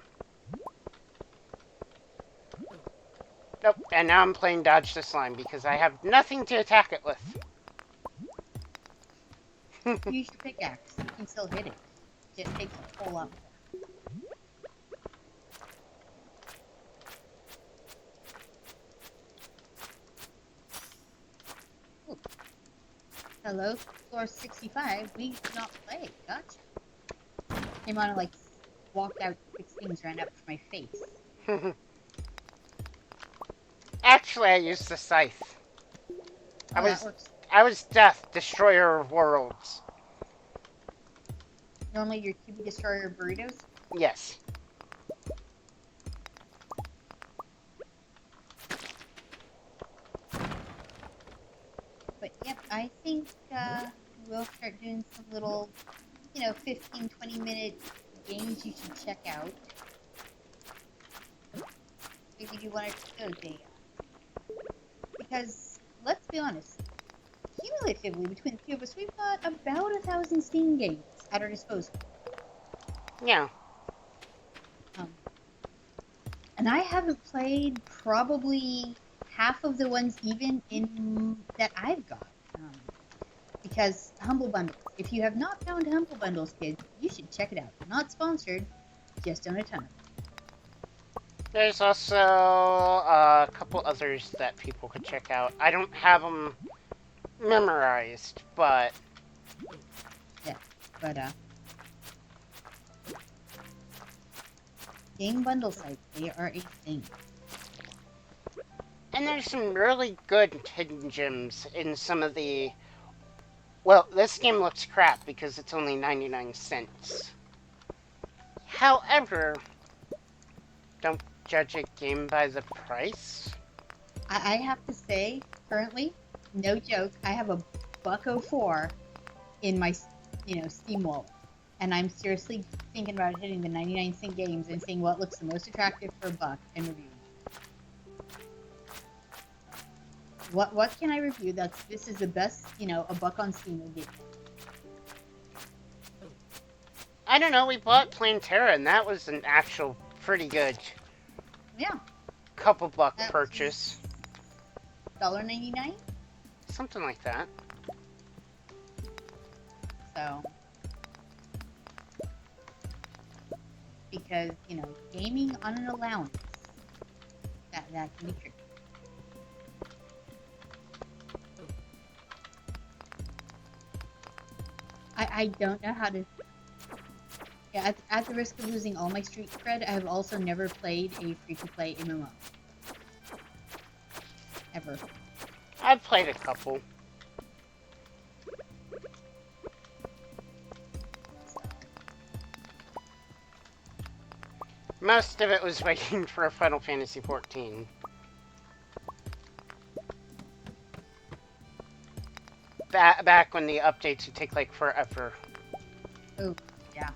Nope, and now I'm playing Dodge the Slime because I have nothing to attack it with. Use your pickaxe. You can still hit it. Just takes a whole lot more. Ooh. Hello, floor 65. We do not play. Gotcha. Came on and like walked out 6 things ran up for my face. Actually, I used the scythe. Oh, that works. I was Death, Destroyer of Worlds. Normally your QB Destroyer burritos. Yes. But yep, I think we'll start doing some little, 15, 20-minute games you should check out. Maybe do one or two of those days. Because, let's be honest, cumulatively between the two of us, we've got about 1,000 Steam games at our disposal. Yeah. Um, and I haven't played probably half of the ones even in that I've got. Because Humble Bundles. If you have not found Humble Bundles, kids, you should check it out. Not sponsored, just own a ton of them. There's also a couple others that people could check out. I don't have them memorized, but... Yeah, but game bundle sites, they are a thing. And there's some really good hidden gems in some of the... Well, this game looks crap because it's only 99 cents. However, don't judge a game by the price. I have to say, currently, no joke, I have a $1.04 in my, Steam wallet. And I'm seriously thinking about hitting the 99-cent games and seeing what looks the most attractive for $1 and reviewing. What can I review this is the best, $1 on Steam will get. I don't know, we bought Plantera and that was an actual pretty good couple buck That purchase. $1.99? Something like that. So, because, gaming on an allowance, that can be tricky. I don't know how to... Yeah, at the risk of losing all my street cred, I have also never played a free-to-play MMO. Ever. I've played a couple. Most of it was waiting for a Final Fantasy XIV. Back when the updates would take like forever. Oh, yeah.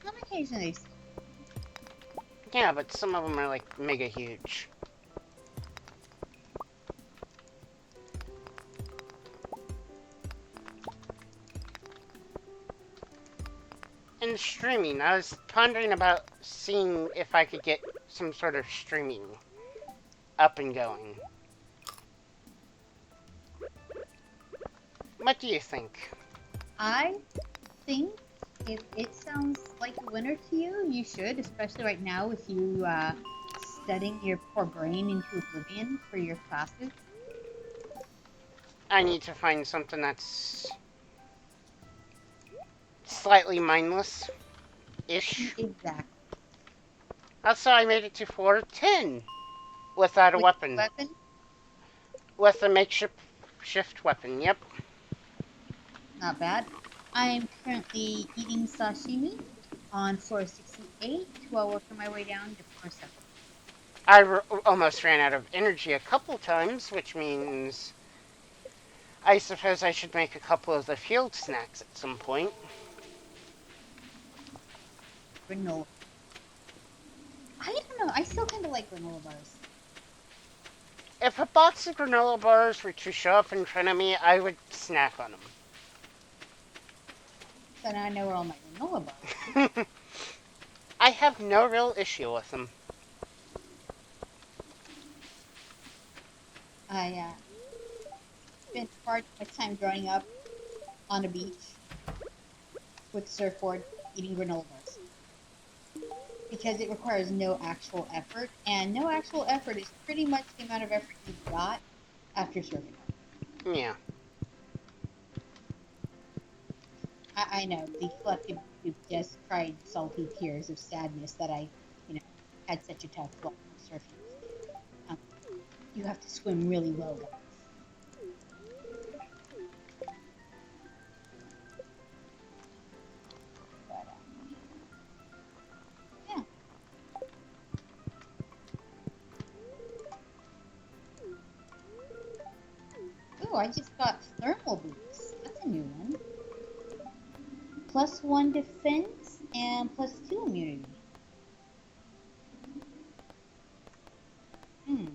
On occasion they... Yeah, but some of them are like mega huge. And streaming, I was pondering about seeing if I could get some sort of streaming up and going. What do you think? I think if it sounds like a winner to you, you should, especially right now with you studying your poor brain into oblivion for your classes. I need to find something that's slightly mindless-ish. Exactly. Also, I made it to floor 10 without a With weapon. weapon? With a makeshift weapon, yep. Not bad. I'm currently eating sashimi on floor 68 while working my way down to floor 7. I almost ran out of energy a couple times, which means I suppose I should make a couple of the field snacks at some point. Granola. I don't know. I still kind of like granola bars. If a box of granola bars were to show up in front of me, I would snack on them. So now I know where all my granola bars are. I have no real issue with them. I spent part of my time growing up on a beach with a surfboard eating granola bars. Because it requires no actual effort, and no actual effort is pretty much the amount of effort you got after surfing. Yeah. I know, the collective group just cried salty tears of sadness that I, had such a tough life surfing. You have to swim really well, guys. Oh, I just got thermal boots. That's a new one. +1 defense and +2 immunity. Hmm.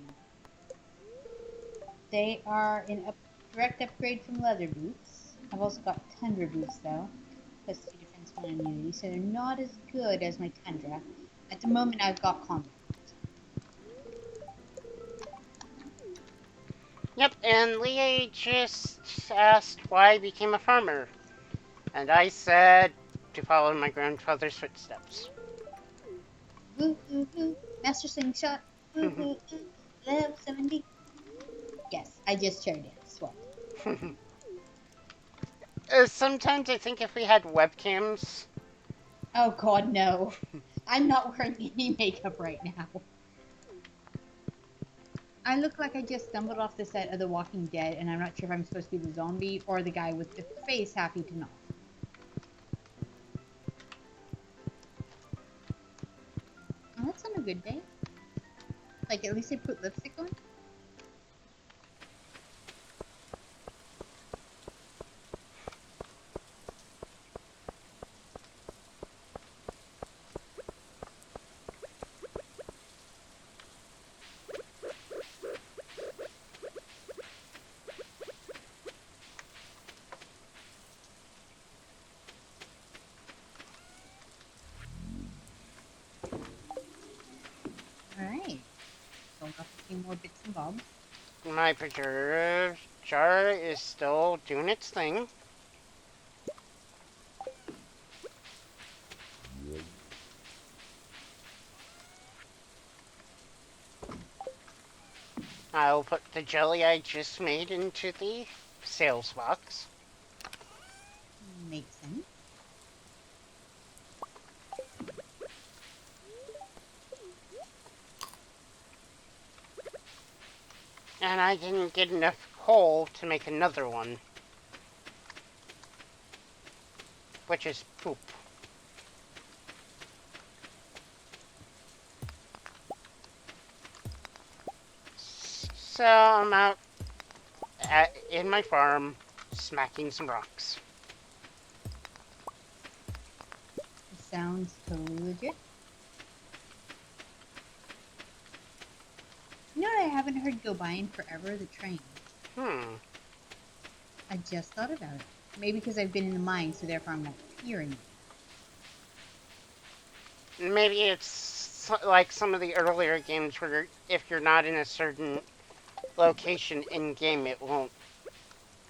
They are an direct upgrade from leather boots. I've also got tundra boots though, +2 defense, 1 immunity, so they're not as good as my tundra. At the moment, I've got combat boots. Yep, and Leah just asked why I became a farmer. And I said to follow my grandfather's footsteps. Woo hoo hoo, master slingshot. Woo hoo hoo, level 70. Yes, I just chair danced. What? Sometimes I think if we had webcams. Oh god, no. I'm not wearing any makeup right now. I look like I just stumbled off the set of The Walking Dead, and I'm not sure if I'm supposed to be the zombie or the guy with the face half eaten off. Oh, that's on a good day. Like, at least I put lipstick on. Alright. Sold off a few more bits and bobs. My preserve jar is still doing its thing. I'll put the jelly I just made into the sales box. Makes sense. And I didn't get enough coal to make another one. Which is poop. So I'm out in my farm smacking some rocks. Sounds totally legit. You know what I haven't heard go by in forever? The train. I just thought about it. Maybe because I've been in the mine, so therefore I'm not hearing it. Maybe it's like some of the earlier games where if you're not in a certain location in game, it won't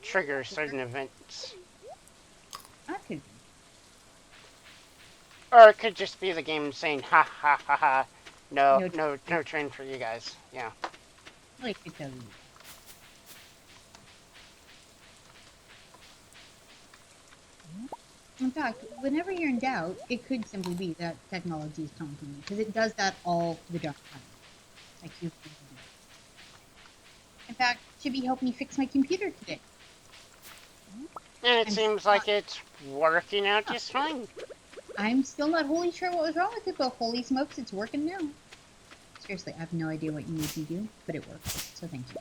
trigger certain events. That could be. Or it could just be the game saying, ha ha ha ha, no, No, no train for you guys. Yeah. I could totally be. In fact, whenever you're in doubt, it could simply be that technology is taunting you, because it does that all the darn time. Like you. In fact, Chibi helped me fix my computer today. And it I'm seems not, like it's working out just fine. I'm still not wholly sure what was wrong with it, but holy smokes, it's working now. Seriously, I have no idea what you need to do, but it works. So thank you.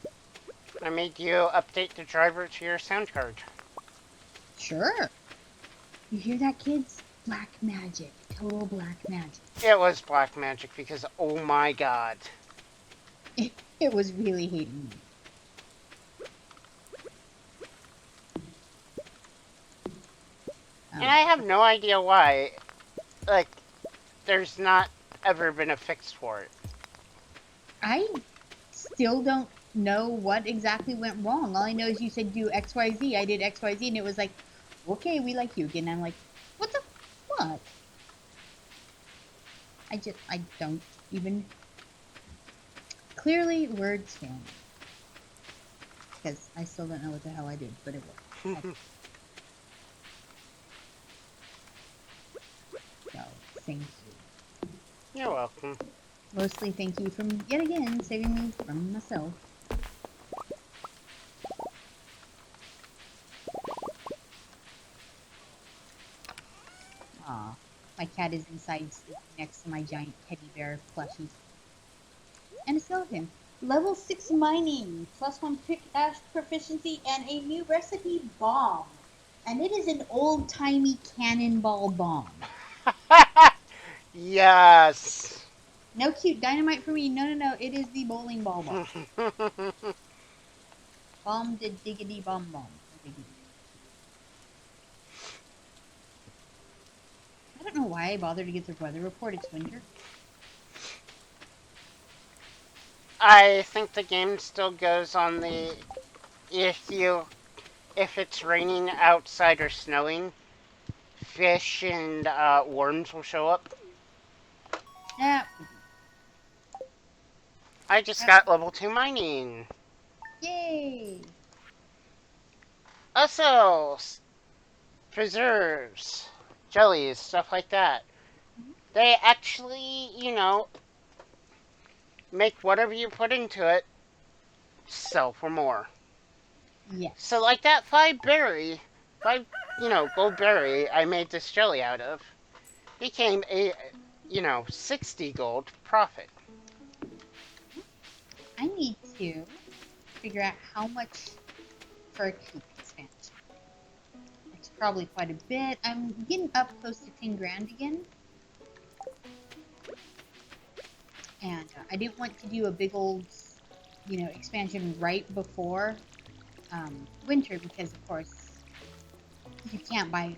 I made you update the driver to your sound card. Sure. You hear that, kids? Black magic. Total black magic. It was black magic because, oh my god. It was really hating me. And I have no idea why. Like, there's not ever been a fix for it. I still don't know what exactly went wrong. All I know is you said do XYZ. I did XYZ, and it was like, okay, we like you again. I'm like, what the what? I don't even. Clearly, words fail me. Because I still don't know what the hell I did, but it worked. So, thank you. You're welcome. Mostly thank you from, yet again, saving me from myself. Aw, my cat is inside sleeping next to my giant teddy bear plushie. And a skeleton. Level 6 mining, +1 pickaxe proficiency, and a new recipe bomb. And it is an old timey cannonball bomb. Yes. No cute dynamite for me. No, no, no. It is the bowling ball bomb. Bomb did diggity bomb bomb. I don't know why I bothered to get the weather report. It's winter. I think the game still goes on the if it's raining outside or snowing, fish and worms will show up. Yeah. I just Yep. got level 2 mining. Yay. Also, preserves, jellies, stuff like that. They actually, make whatever you put into it sell for more. Yes. So like that 5 gold berry I made this jelly out of became a, 60 gold profit. I need to figure out how much for a coop expansion. It's probably quite a bit. I'm getting up close to 10 grand again. And I didn't want to do a big old, expansion right before winter because, of course, you can't make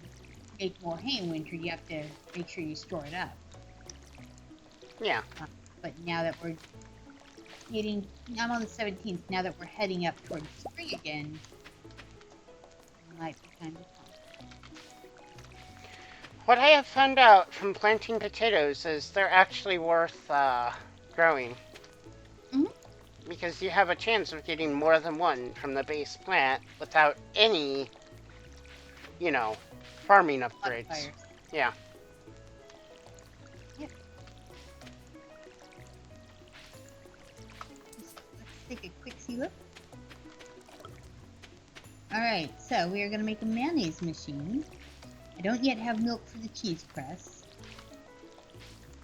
more hay in winter. You have to make sure you store it up. Yeah. But now that we're I'm on the 17th. Now that we're heading up towards spring again, it might be time to come. What I have found out from planting potatoes is they're actually worth growing. Mm-hmm. Because you have a chance of getting more than one from the base plant without any, farming upgrades. Modifiers. Yeah. Yep. Let's take a quick see look. Alright, so we are going to make a mayonnaise machine. I don't yet have milk for the cheese press.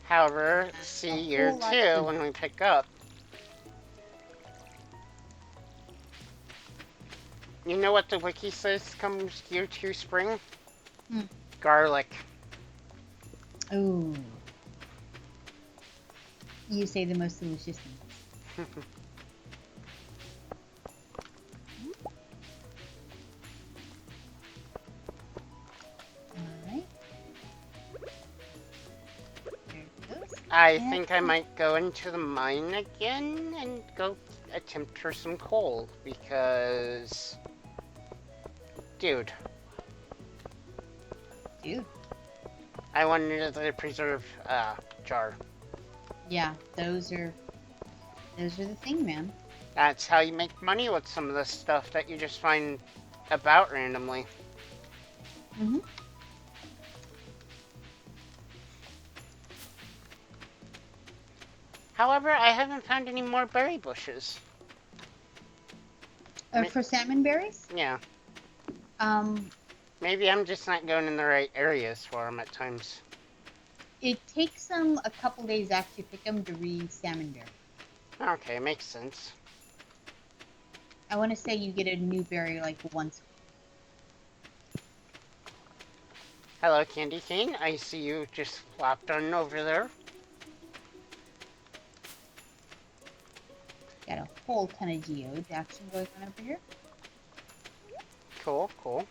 However, see year 2 when we pick up. You know what the wiki says comes year 2 spring? Garlic. Oh. You say the most delicious thing. Alright. There it goes. I think I might go into the mine again and go attempt for some coal because... Dude. I wanted the preserve jar. Yeah, those are the thing, man. That's how you make money with some of the stuff that you just find about randomly. Mm-hmm. However, I haven't found any more berry bushes. For salmon berries? Yeah. Um, Maybe I'm just not going in the right areas for them at times. It takes them a couple days after you pick them to re-salmon berry. Okay, makes sense. I want to say you get a new berry like once. Hello, Candy Cane. I see you just flopped on over there. Got a whole ton of geode action going on over here. Cool, cool.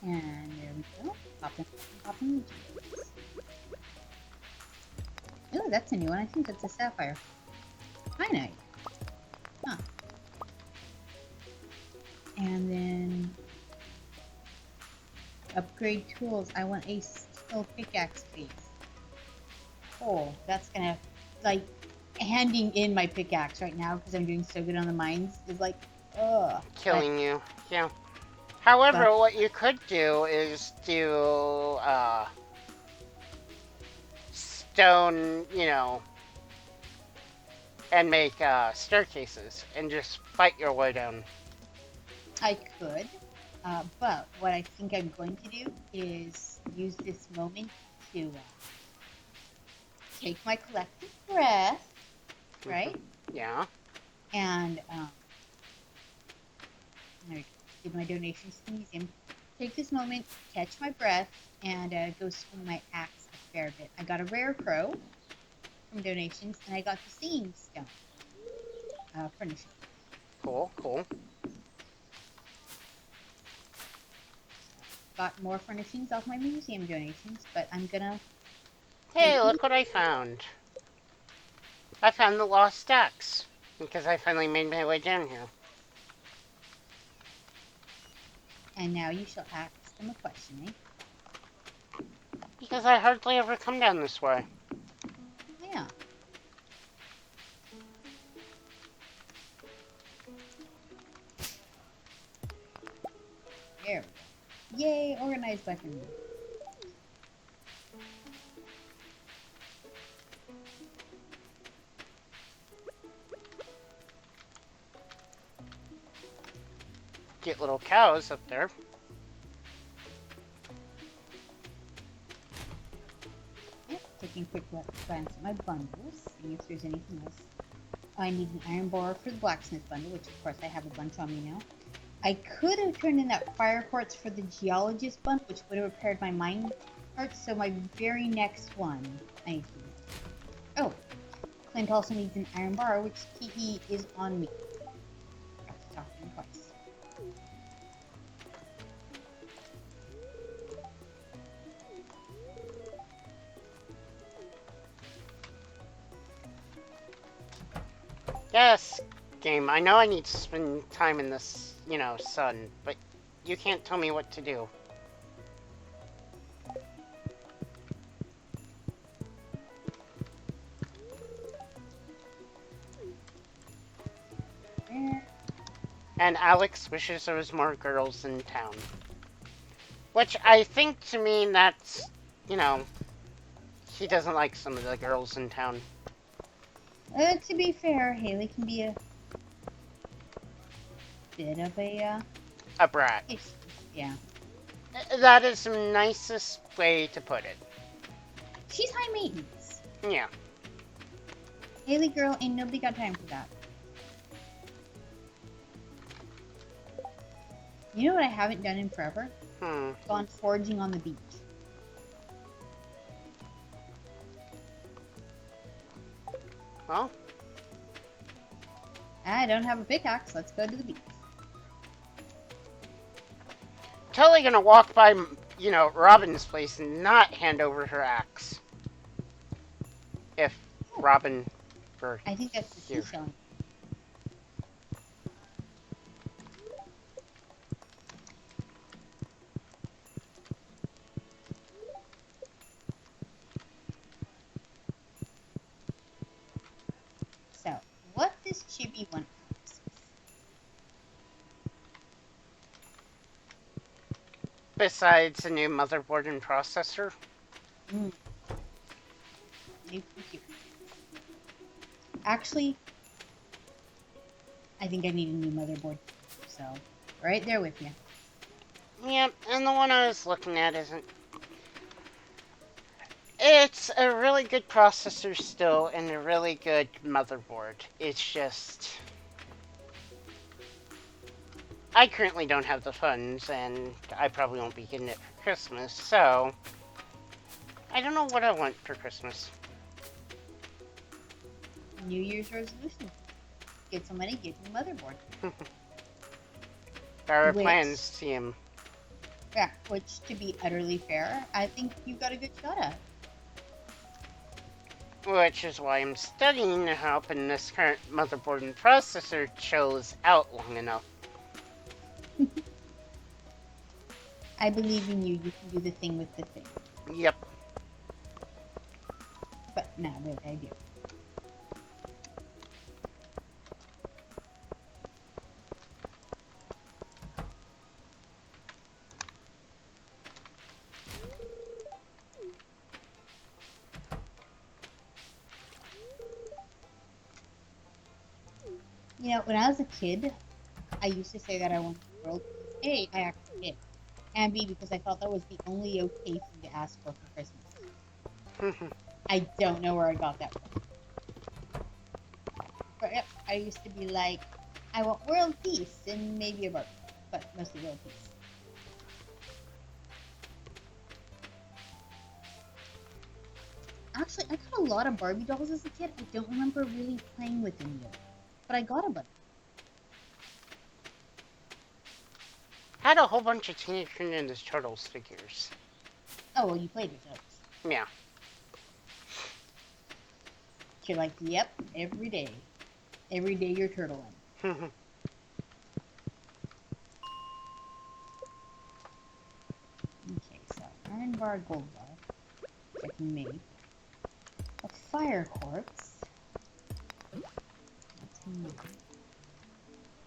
And there we go. Popping geodes. Oh, that's a new one. I think that's a sapphire. Kyanite. Huh. And then upgrade tools. I want a steel pickaxe base. Oh, that's gonna, like, handing in my pickaxe right now because I'm doing so good on the mines is like, ugh. Killing you. Yeah. However, what you could do is do stone, and make staircases and just fight your way down. I could. But what I think I'm going to do is use this moment to take my collective breath, Mm-hmm. right? Yeah. And there we go. Give my donations to the museum. Take this moment, catch my breath, and go swing my axe a fair bit. I got a rare crow from donations, and I got the seeing stone furnishing. Cool. Cool. Got more furnishings off my museum donations, but I'm gonna take Hey, these. look what I found. I found the lost stacks because I finally made my way down here. And now you shall ask them a question, eh? Because I hardly ever come down this way. Yeah. There we go. Yay, organized by family. Get little cows up there. Yep, taking a quick glance at my bundles, seeing if there's anything else. I need an iron bar for the blacksmith bundle, which of course I have a bunch on me now. I could have turned in that fire quartz for the geologist bundle, which would have repaired my mine parts, so my very next one I need to do. Oh, Clint also needs an iron bar, which he is on me. I have to talk to him twice. Yes, game. I know I need to spend time in this, sun, but you can't tell me what to do. There. And Alex wishes there was more girls in town. Which I think to mean that's, you know, he doesn't like some of the girls in town. To be fair, Haley can be a bit of a A brat. issue. Yeah. That is the nicest way to put it. She's high maintenance. Yeah. Haley girl, ain't nobody got time for that. You know what I haven't done in forever? Gone foraging on the beach. Well, I don't have a pickaxe. Let's go to the beach. totally gonna walk by, Robin's place and not hand over her axe. If Robin were I think that's the here. seashell. So, what does Chibi want for Christmas? Besides a new motherboard and processor. New computer. Actually, I think I need a new motherboard. So, right there with you. Yep, and the one I was looking at isn't. It's a really good processor still and a really good motherboard. It's just. I currently don't have the funds, and I probably won't be getting it for Christmas, so. I don't know what I want for Christmas. New Year's resolution. Get some money, get a motherboard. There are Which- plans, TM. Yeah, which, to be utterly fair, I think you got a good shot at. Which is why I'm studying to help in this current motherboard and processor chills out long enough. I believe in you. You can do the thing with the thing. Yep. But no, really, I do. You know, when I was a kid, I used to say that I wanted the world. A, I actually did. And B, because I thought that was the only okay thing to ask for Christmas. I don't know where I got that from. But yep, I used to be like, I want world peace and maybe a Barbie, but mostly world peace. Actually, I got a lot of Barbie dolls as a kid. I don't remember really playing with any of them, but I got a bunch. Had a whole bunch of Teenage Mutant Ninja Turtles figures. Oh, well, you played with those. Yeah. You're like, yep, every day. Every day you're turtling. Okay, so iron bar, gold bar, which I can make. A fire quartz. That's mine.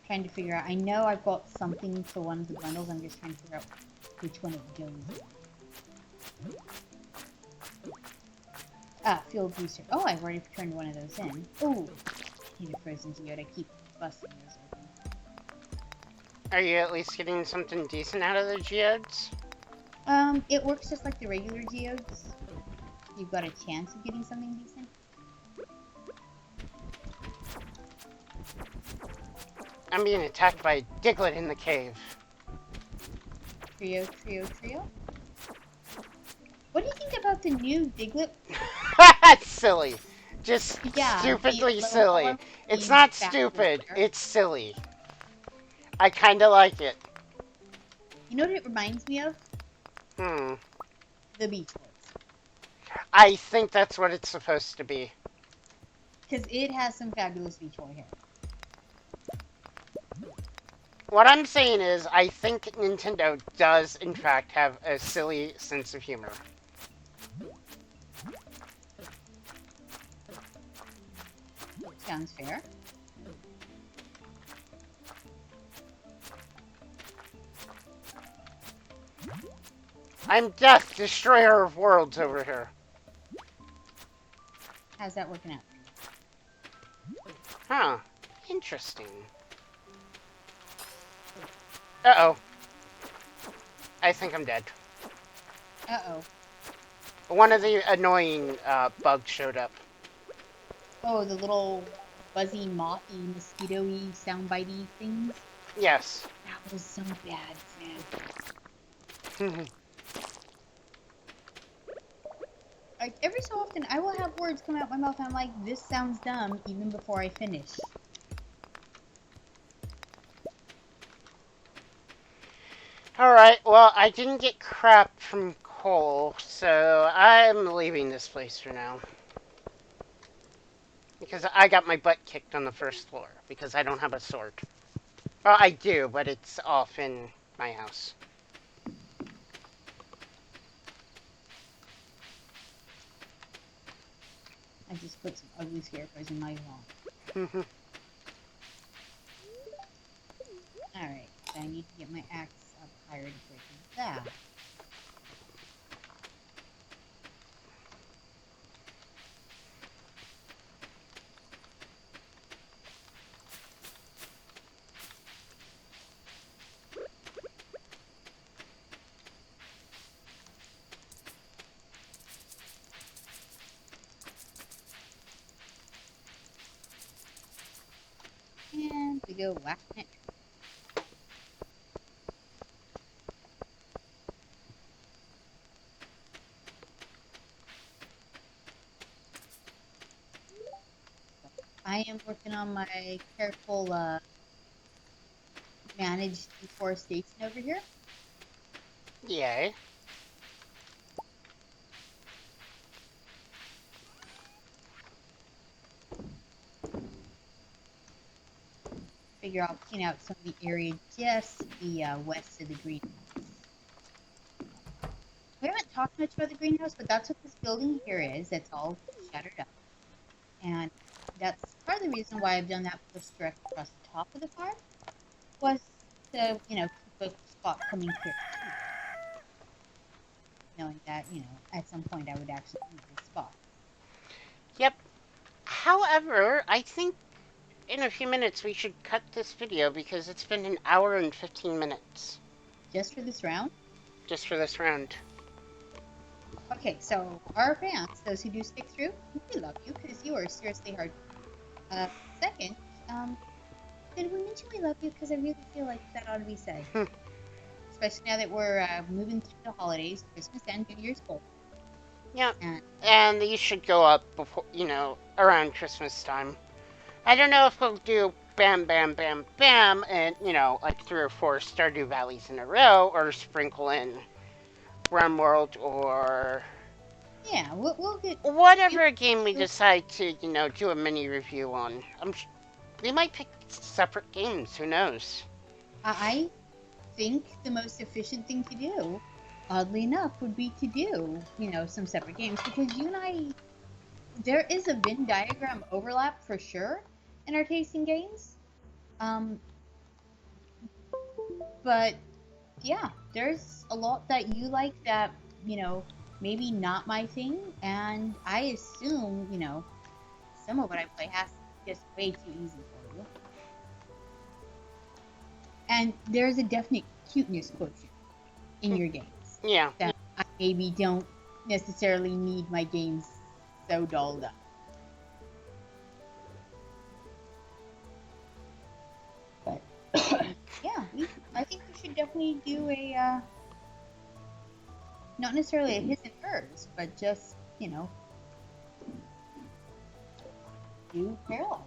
Trying to figure out. I know I've got something for one of the bundles. I'm just trying to figure out which one it goes in. Ah, field booster. Oh, I've already turned one of those in. Oh, I need a frozen geode. I keep busting those open. Are you at least getting something decent out of the geodes? It works just like the regular geodes. You've got a chance of getting something decent. I'm being attacked by a Diglett in the cave. Trio. What do you think about the new Diglett? That's silly. Just Yeah, the stupidly little silly. one with It's the not fat stupid, hair. it's silly. I kinda like it. You know what it reminds me of? Hmm. The Beach Boys. I think that's what it's supposed to be. Because it has some fabulous Beach Boy hair. What I'm saying is, I think Nintendo does, in fact, have a silly sense of humor. Sounds fair. I'm Death, Destroyer of Worlds over here. How's that working out? Huh. Interesting. Uh-oh. I think I'm dead. Uh-oh. One of the annoying bugs showed up. Oh, the little buzzy, mothy, mosquito-y, soundbitey things? Yes. That was so bad, man. Like, every so often, I will have words come out my mouth and I'm like, this sounds dumb, even before I finish. Alright, well, I didn't get crap from Cole, so I'm leaving this place for now. Because I got my butt kicked on the first floor, because I don't have a sword. Well, I do, but it's off in my house. I just put some ugly scarecrows in my lawn. Alright, so I need to get my axe up higher to break that. And we go whack it. I am working on my careful, managed deforestation over here. Yay. Figure I'll clean out some of the area just to the west of the greenhouse. We haven't talked much about the greenhouse, but that's what this building here is. It's all shattered up. And that's part of the reason why I've done that push direct across the top of the farm, was to, keep a spot coming clear. Knowing that, at some point I would actually need this spot. Yep. However, I think in a few minutes we should cut this video because it's been an hour and 15 minutes. Just for this round? just for this round. Okay, so our fans, those who do stick through, we love you because you are seriously hard. Second, did we mention we love you? Because I really feel like that ought to be said. Especially now that we're moving through the holidays, Christmas and New Year's both. Yeah, And and these should go up before, around Christmas time. I don't know if we'll do bam, bam, bam, bam, and, like 3 or 4 Stardew Valleys in a row, or sprinkle in World, or yeah, we'll get. whatever game we decide to, do a mini review on. We might pick separate games, who knows? I think the most efficient thing to do, oddly enough, would be to do, some separate games because you and I, there is a Venn diagram overlap for sure in our tasting games. But yeah, there's a lot that you like that, maybe not my thing, and I assume, some of what I play has to be just way too easy for you. And there's a definite cuteness quotient in your games Yeah. that I maybe don't necessarily need my games so dolled up. But yeah, I think we should definitely do a not necessarily a his and hers, but just do parallel.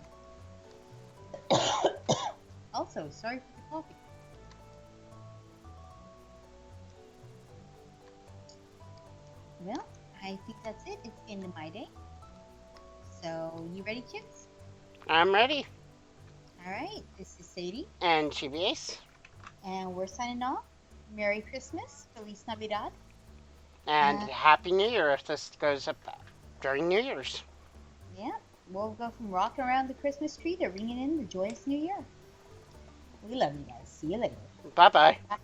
Also, sorry for the coffee. Well, I think that's it. It's the end of my day. So, you ready, kids? I'm ready. All right. This is Sadie, And GBAce. and we're signing off. Merry Christmas, Feliz Navidad. And Happy New Year if this goes up during New Year's. Yeah, we'll go from rocking around the Christmas tree to ringing in the joyous New Year. We love you guys. See you later. Bye-bye. Bye.